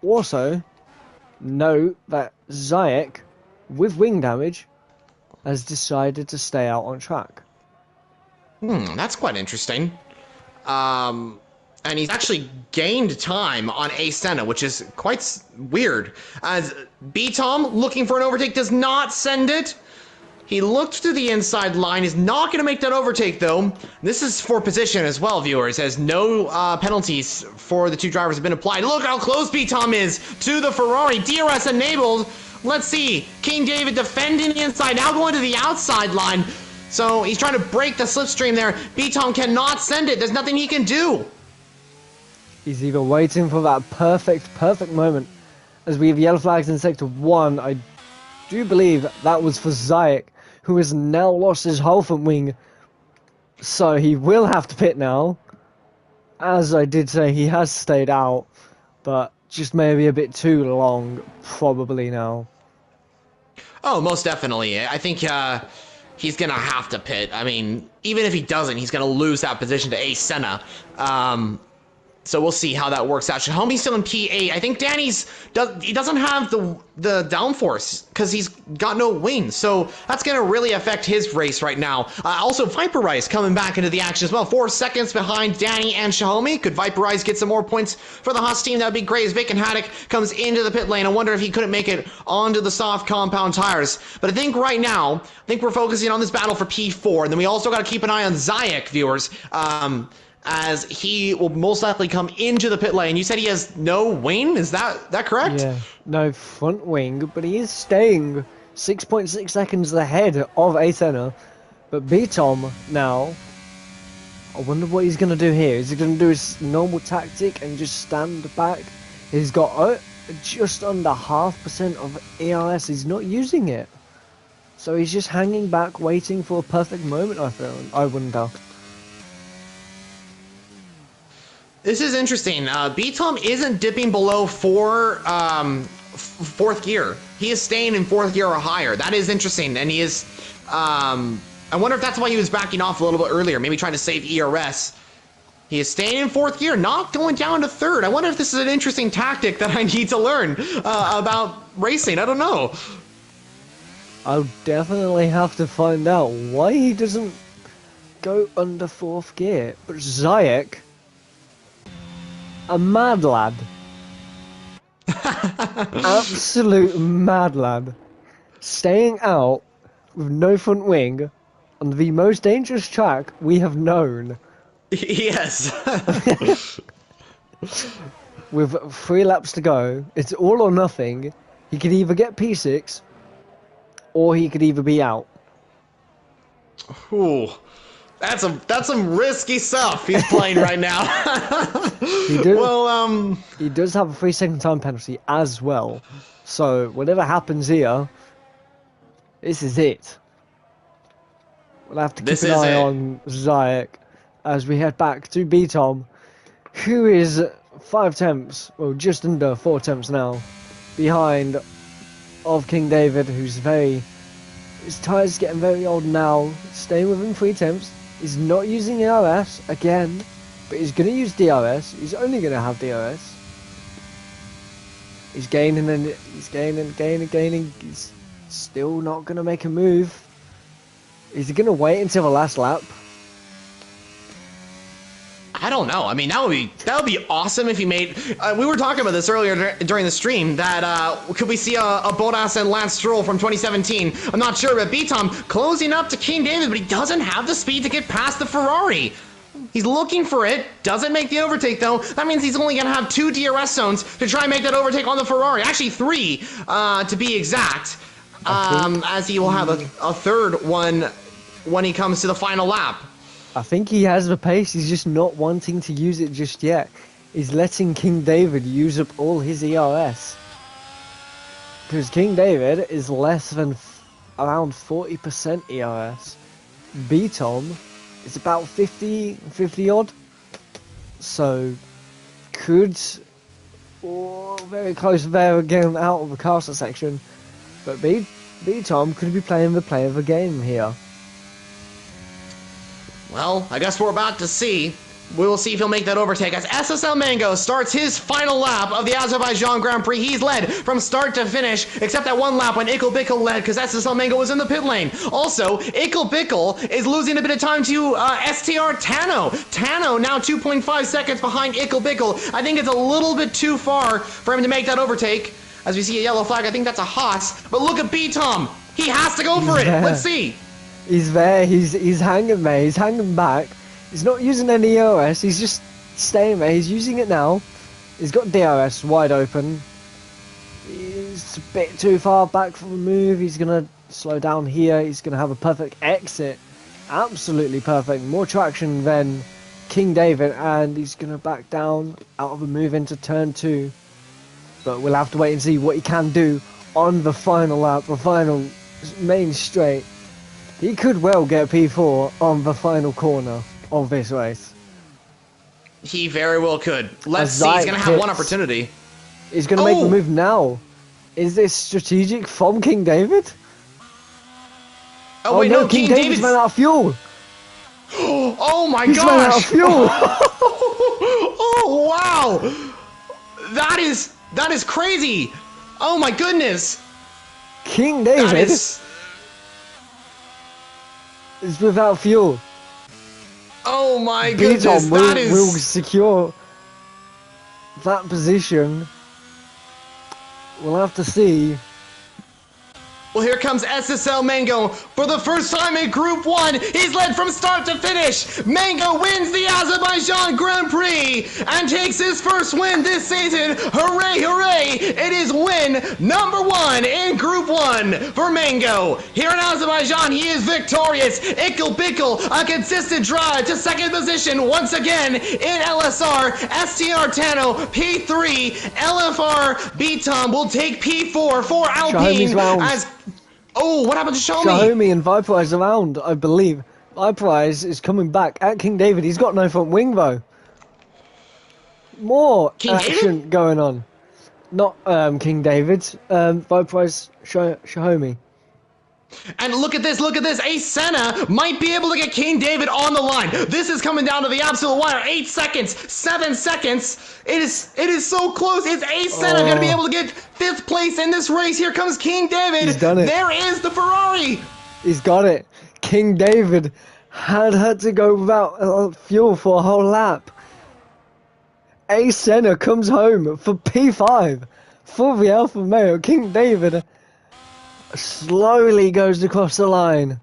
Also, note that Zayek, with wing damage, has decided to stay out on track. That's quite interesting. And he's actually gained time on Ace Senna, which is quite weird. As B-Tom, looking for an overtake, does not send it. He looked to the inside line, is not going to make that overtake, though. This is for position as well, viewers, as no penalties for the two drivers have been applied. Look how close B-Tom is to the Ferrari. DRS enabled. Let's see. King David defending the inside, now going to the outside line. So he's trying to break the slipstream there. B-Tom cannot send it. There's nothing he can do. He's either waiting for that perfect moment. As we have yellow flags in Sector 1, I do believe that was for Zayek, who has now lost his whole front wing. So he will have to pit now. As I did say, he has stayed out, but just maybe a bit too long, probably now. Oh, most definitely. I think he's going to have to pit. I mean, even if he doesn't, he's going to lose that position to Ace Senna. So we'll see how that works out. Xiaomi's still in P8. I think Danny's he doesn't have the downforce because he's got no wings. So that's going to really affect his race right now. Also, Viperize coming back into the action as well. 4 seconds behind Danny and Xiaomi. Could Viperize get some more points for the Haas team? That would be great as Vic and Haddock comes into the pit lane. I wonder if he couldn't make it onto the soft compound tires. But I think right now, we're focusing on this battle for P4. And then we also got to keep an eye on Zayek, viewers. As he will most likely come into the pit lane. You said he has no wing? Is that correct? Yeah, no front wing, but he is staying 6.6 seconds ahead of Athena. But B-Tom now, I wonder what he's going to do here. Is he going to do his normal tactic and just stand back? He's got just under 0.5% of ERS. He's not using it. So he's just hanging back, waiting for a perfect moment, I wonder. This is interesting. B-Tom isn't dipping below fourth gear. He is staying in 4th gear or higher. That is interesting. And he is... I wonder if that's why he was backing off a little bit earlier. Maybe trying to save ERS. He is staying in 4th gear, not going down to 3rd. I wonder if this is an interesting tactic that I need to learn about racing. I don't know. I'll definitely have to find out why he doesn't go under 4th gear. But Zayek... a mad lad. Absolute mad lad. Staying out with no front wing on the most dangerous track we have known. Yes. With 3 laps to go, it's all or nothing. He could either get P6 or he could either be out. Ooh. That's some risky stuff he's playing right now. He does, Well, he does have a 3-second time penalty as well. So whatever happens here, this is it. We'll have to keep an eye on Zayek as we head back to B-Tom, who is 5 temps, well just under 4 temps now, behind of King David, who's his tyres getting very old now, staying within 3 temps. He's not using ERS again, but he's going to use DRS. He's only going to have DRS. He's gaining and he's gaining. He's still not going to make a move. Is he going to wait until the last lap? I don't know. I mean, that would be awesome if he made. We were talking about this earlier during the stream. That could we see a Bottas and Lance Stroll from 2017? I'm not sure, but B-Tom closing up to King David, but he doesn't have the speed to get past the Ferrari. He's looking for it. Doesn't make the overtake though. That means he's only gonna have 2 DRS zones to try and make that overtake on the Ferrari. Actually 3, to be exact. As he will have a third one when he comes to the final lap. I think he has the pace, he's just not wanting to use it just yet. He's letting King David use up all his ERS. Because King David is less than around 40% ERS. B-Tom is about 50 odd. So, very close there again out of the castle section. But B-Tom could be playing the play of the game here. Well, I guess we're about to see. We will see if he'll make that overtake as SSL Mango starts his final lap of the Azerbaijan Grand Prix. He's led from start to finish, except that one lap when Bickle led because SSL Mango was in the pit lane. Also, Bickle is losing a bit of time to STR Tano. Tano now 2.5 seconds behind Bickle. I think it's a little bit too far for him to make that overtake. As we see a yellow flag, I think that's a Haas. But look at B-Tom. He has to go for it. Let's see. He's there, he's hanging there, he's hanging back. He's not using any ERS, he's just staying there, he's using it now. He's got DRS wide open. He's a bit too far back for the move, he's going to slow down here, he's going to have a perfect exit. Absolutely perfect, more traction than King David, and he's going to back down out of a move into turn 2. But we'll have to wait and see what he can do on the final lap, the final main straight. He could well get P4 on the final corner of this race. He very well could. Let's see, he's going to have one opportunity. He's going to make the move now. Is this strategic from King David? Oh wait, no, King David's ran out of fuel. Oh my gosh! He's ran out of fuel! Oh wow! That is crazy! Oh my goodness! King David is without fuel. Oh my goodness, B-Tom will secure that position. We'll have to see. Well, here comes SSL Mango for the first time in Group 1. He's led from start to finish. Mango wins the Azerbaijan Grand Prix and takes his first win this season. Hooray, hooray! It is win number 1 in Group 1 for Mango. Here in Azerbaijan, he is victorious. Bickle, a consistent drive to second position once again in LSR. STR Tano, P3. LFR B-Tom will take P4 for Alpine as... Oh, what happened to Xiaomi and Viperize around, I believe. Viperize is coming back at King David. He's got no front wing, though. More action going on. Not King David. Viperize Xiaomi. And look at this, Ace Senna might be able to get King David on the line. This is coming down to the absolute wire. 8 seconds, 7 seconds. It is so close. Is Ace Senna going to be able to get 5th place in this race? Here comes King David. He's done it. There is the Ferrari. He's got it. King David had to go without fuel for a whole lap. Ace Senna comes home for P5 for the Alfa Romeo. King David slowly goes across the line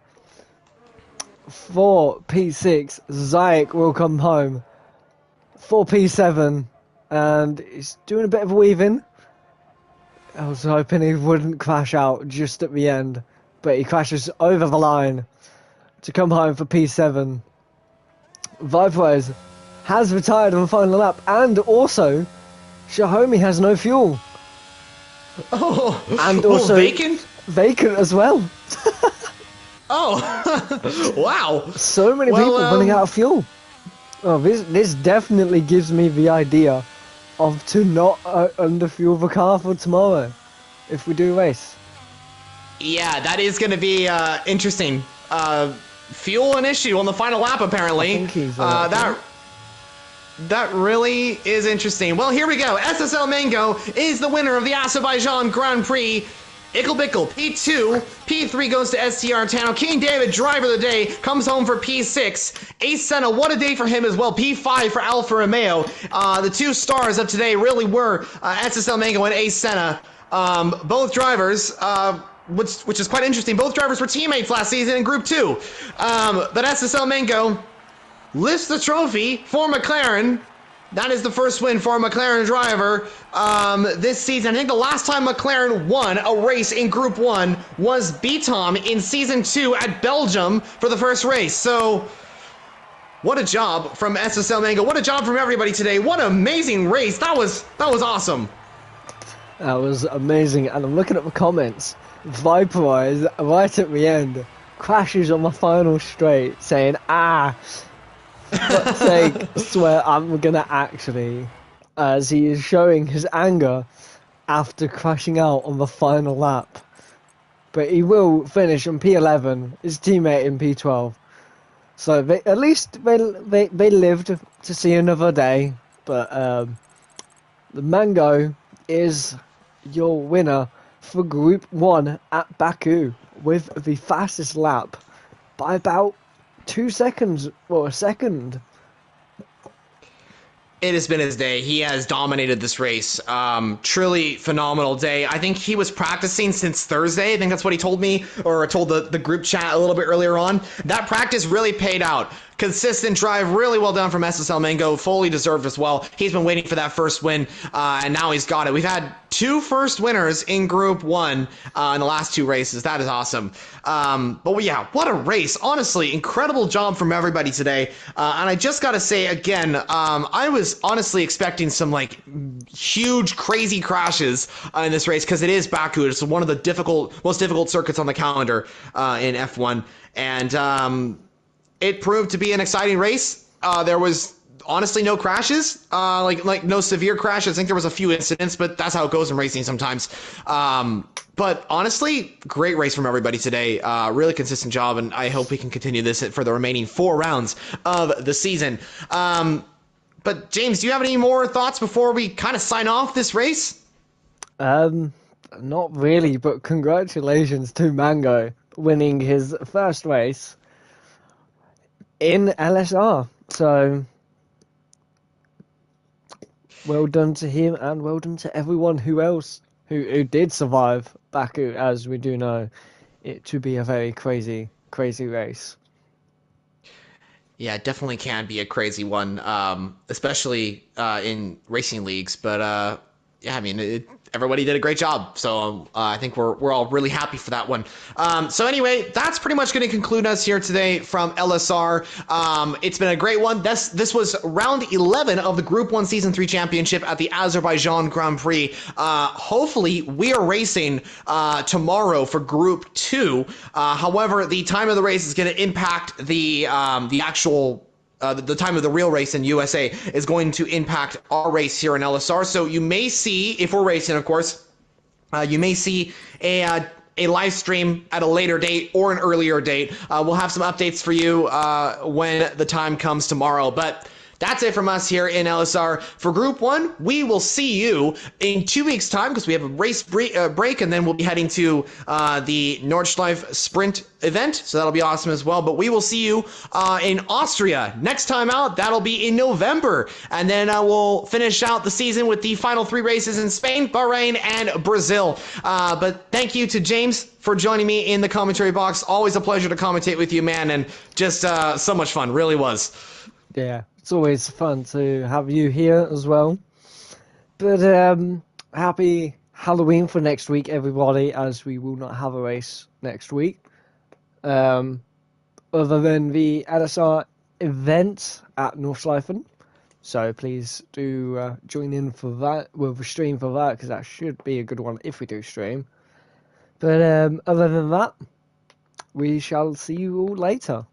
for P6. Zayek will come home for P7, and he's doing a bit of weaving. I was hoping he wouldn't crash out just at the end, but he crashes over the line to come home for P7. Viperize has retired on the final lap, and also Xiaomi has no fuel. Oh, And also vacant? Vacant as well. Oh, wow. So many people running out of fuel. Oh, this definitely gives me the idea of to not underfuel the car for tomorrow if we do a race. Yeah, that is going to be interesting. Fuel an issue on the final lap, apparently. I think he's that really is interesting. Well, here we go. SSL Mango is the winner of the Azerbaijan Grand Prix. Ickle Bickle, P2. P3 goes to STR Tano. King David, driver of the day, comes home for P6. Ace Senna, what a day for him as well. P5 for Alfa Romeo. The two stars of today really were SSL Mango and Ace Senna. Both drivers, which is quite interesting, both drivers were teammates last season in Group 2. But SSL Mango lifts the trophy for McLaren. That is the first win for a McLaren driver this season. I think the last time McLaren won a race in Group 1 was Beatom in Season 2 at Belgium for the first race. So, what a job from SSL Mango. What a job from everybody today. What an amazing race. That was awesome. That was amazing. And I'm looking at the comments. Viperize, right at the end, crashes on the final straight, saying, But sake, swear I'm gonna actually, as he is showing his anger after crashing out on the final lap. But he will finish on P11, his teammate in P12. So at least they lived to see another day. But the Mango is your winner for Group 1 at Baku with the fastest lap by about 2 seconds or a second. It has been his day. He has dominated this race. Truly phenomenal day. I think he was practicing since Thursday. I think that's what he told me, or told the group chat a little bit earlier on. That practice really paid out. Consistent drive, really well done from SSL Mango, fully deserved as well. He's been waiting for that first win, and now he's got it. We've had 2 first winners in Group 1 in the last 2 races. That is awesome. But yeah, what a race. Honestly, incredible job from everybody today. And I just got to say again, I was honestly expecting some like huge, crazy crashes in this race because it is Baku. It's one of the most difficult circuits on the calendar in F1. And it proved to be an exciting race. There was honestly no crashes, like no severe crashes. I think there was a few incidents, but that's how it goes in racing sometimes. But honestly, great race from everybody today. Really consistent job, and I hope we can continue this for the remaining 4 rounds of the season. But James, do you have any more thoughts before we kind of sign off this race? Not really, but congratulations to Mango winning his first race in LSR. So well done to him, and well done to everyone who did survive Baku, as we do know it to be a very crazy race. Yeah, it definitely can be a crazy one, especially in racing leagues. But yeah, I mean, everybody did a great job. So I think we're all really happy for that one. So anyway, that's pretty much going to conclude us here today from LSR. It's been a great one. This was round 11 of the Group 1 Season 3 Championship at the Azerbaijan Grand Prix. Hopefully, we are racing tomorrow for Group 2. However, the time of the race is going to impact the actual the time of the real race in USA is going to impact our race here in LSR. So you may see, if we're racing, of course, you may see a live stream at a later date or an earlier date. We'll have some updates for you when the time comes tomorrow. But that's it from us here in LSR. For Group 1, we will see you in 2 weeks' time because we have a race break, and then we'll be heading to the Nordschleife Sprint event, so that'll be awesome as well. But we will see you in Austria next time out. That'll be in November, and then we'll finish out the season with the final 3 races in Spain, Bahrain, and Brazil. But thank you to James for joining me in the commentary box. Always a pleasure to commentate with you, man, and just so much fun. Really was. Yeah, it's always fun to have you here as well. But happy Halloween for next week, everybody, as we will not have a race next week. other than the LSR event at North Schleifen. So please do join in for that. We'll stream for that because that should be a good one if we do stream. But other than that, we shall see you all later.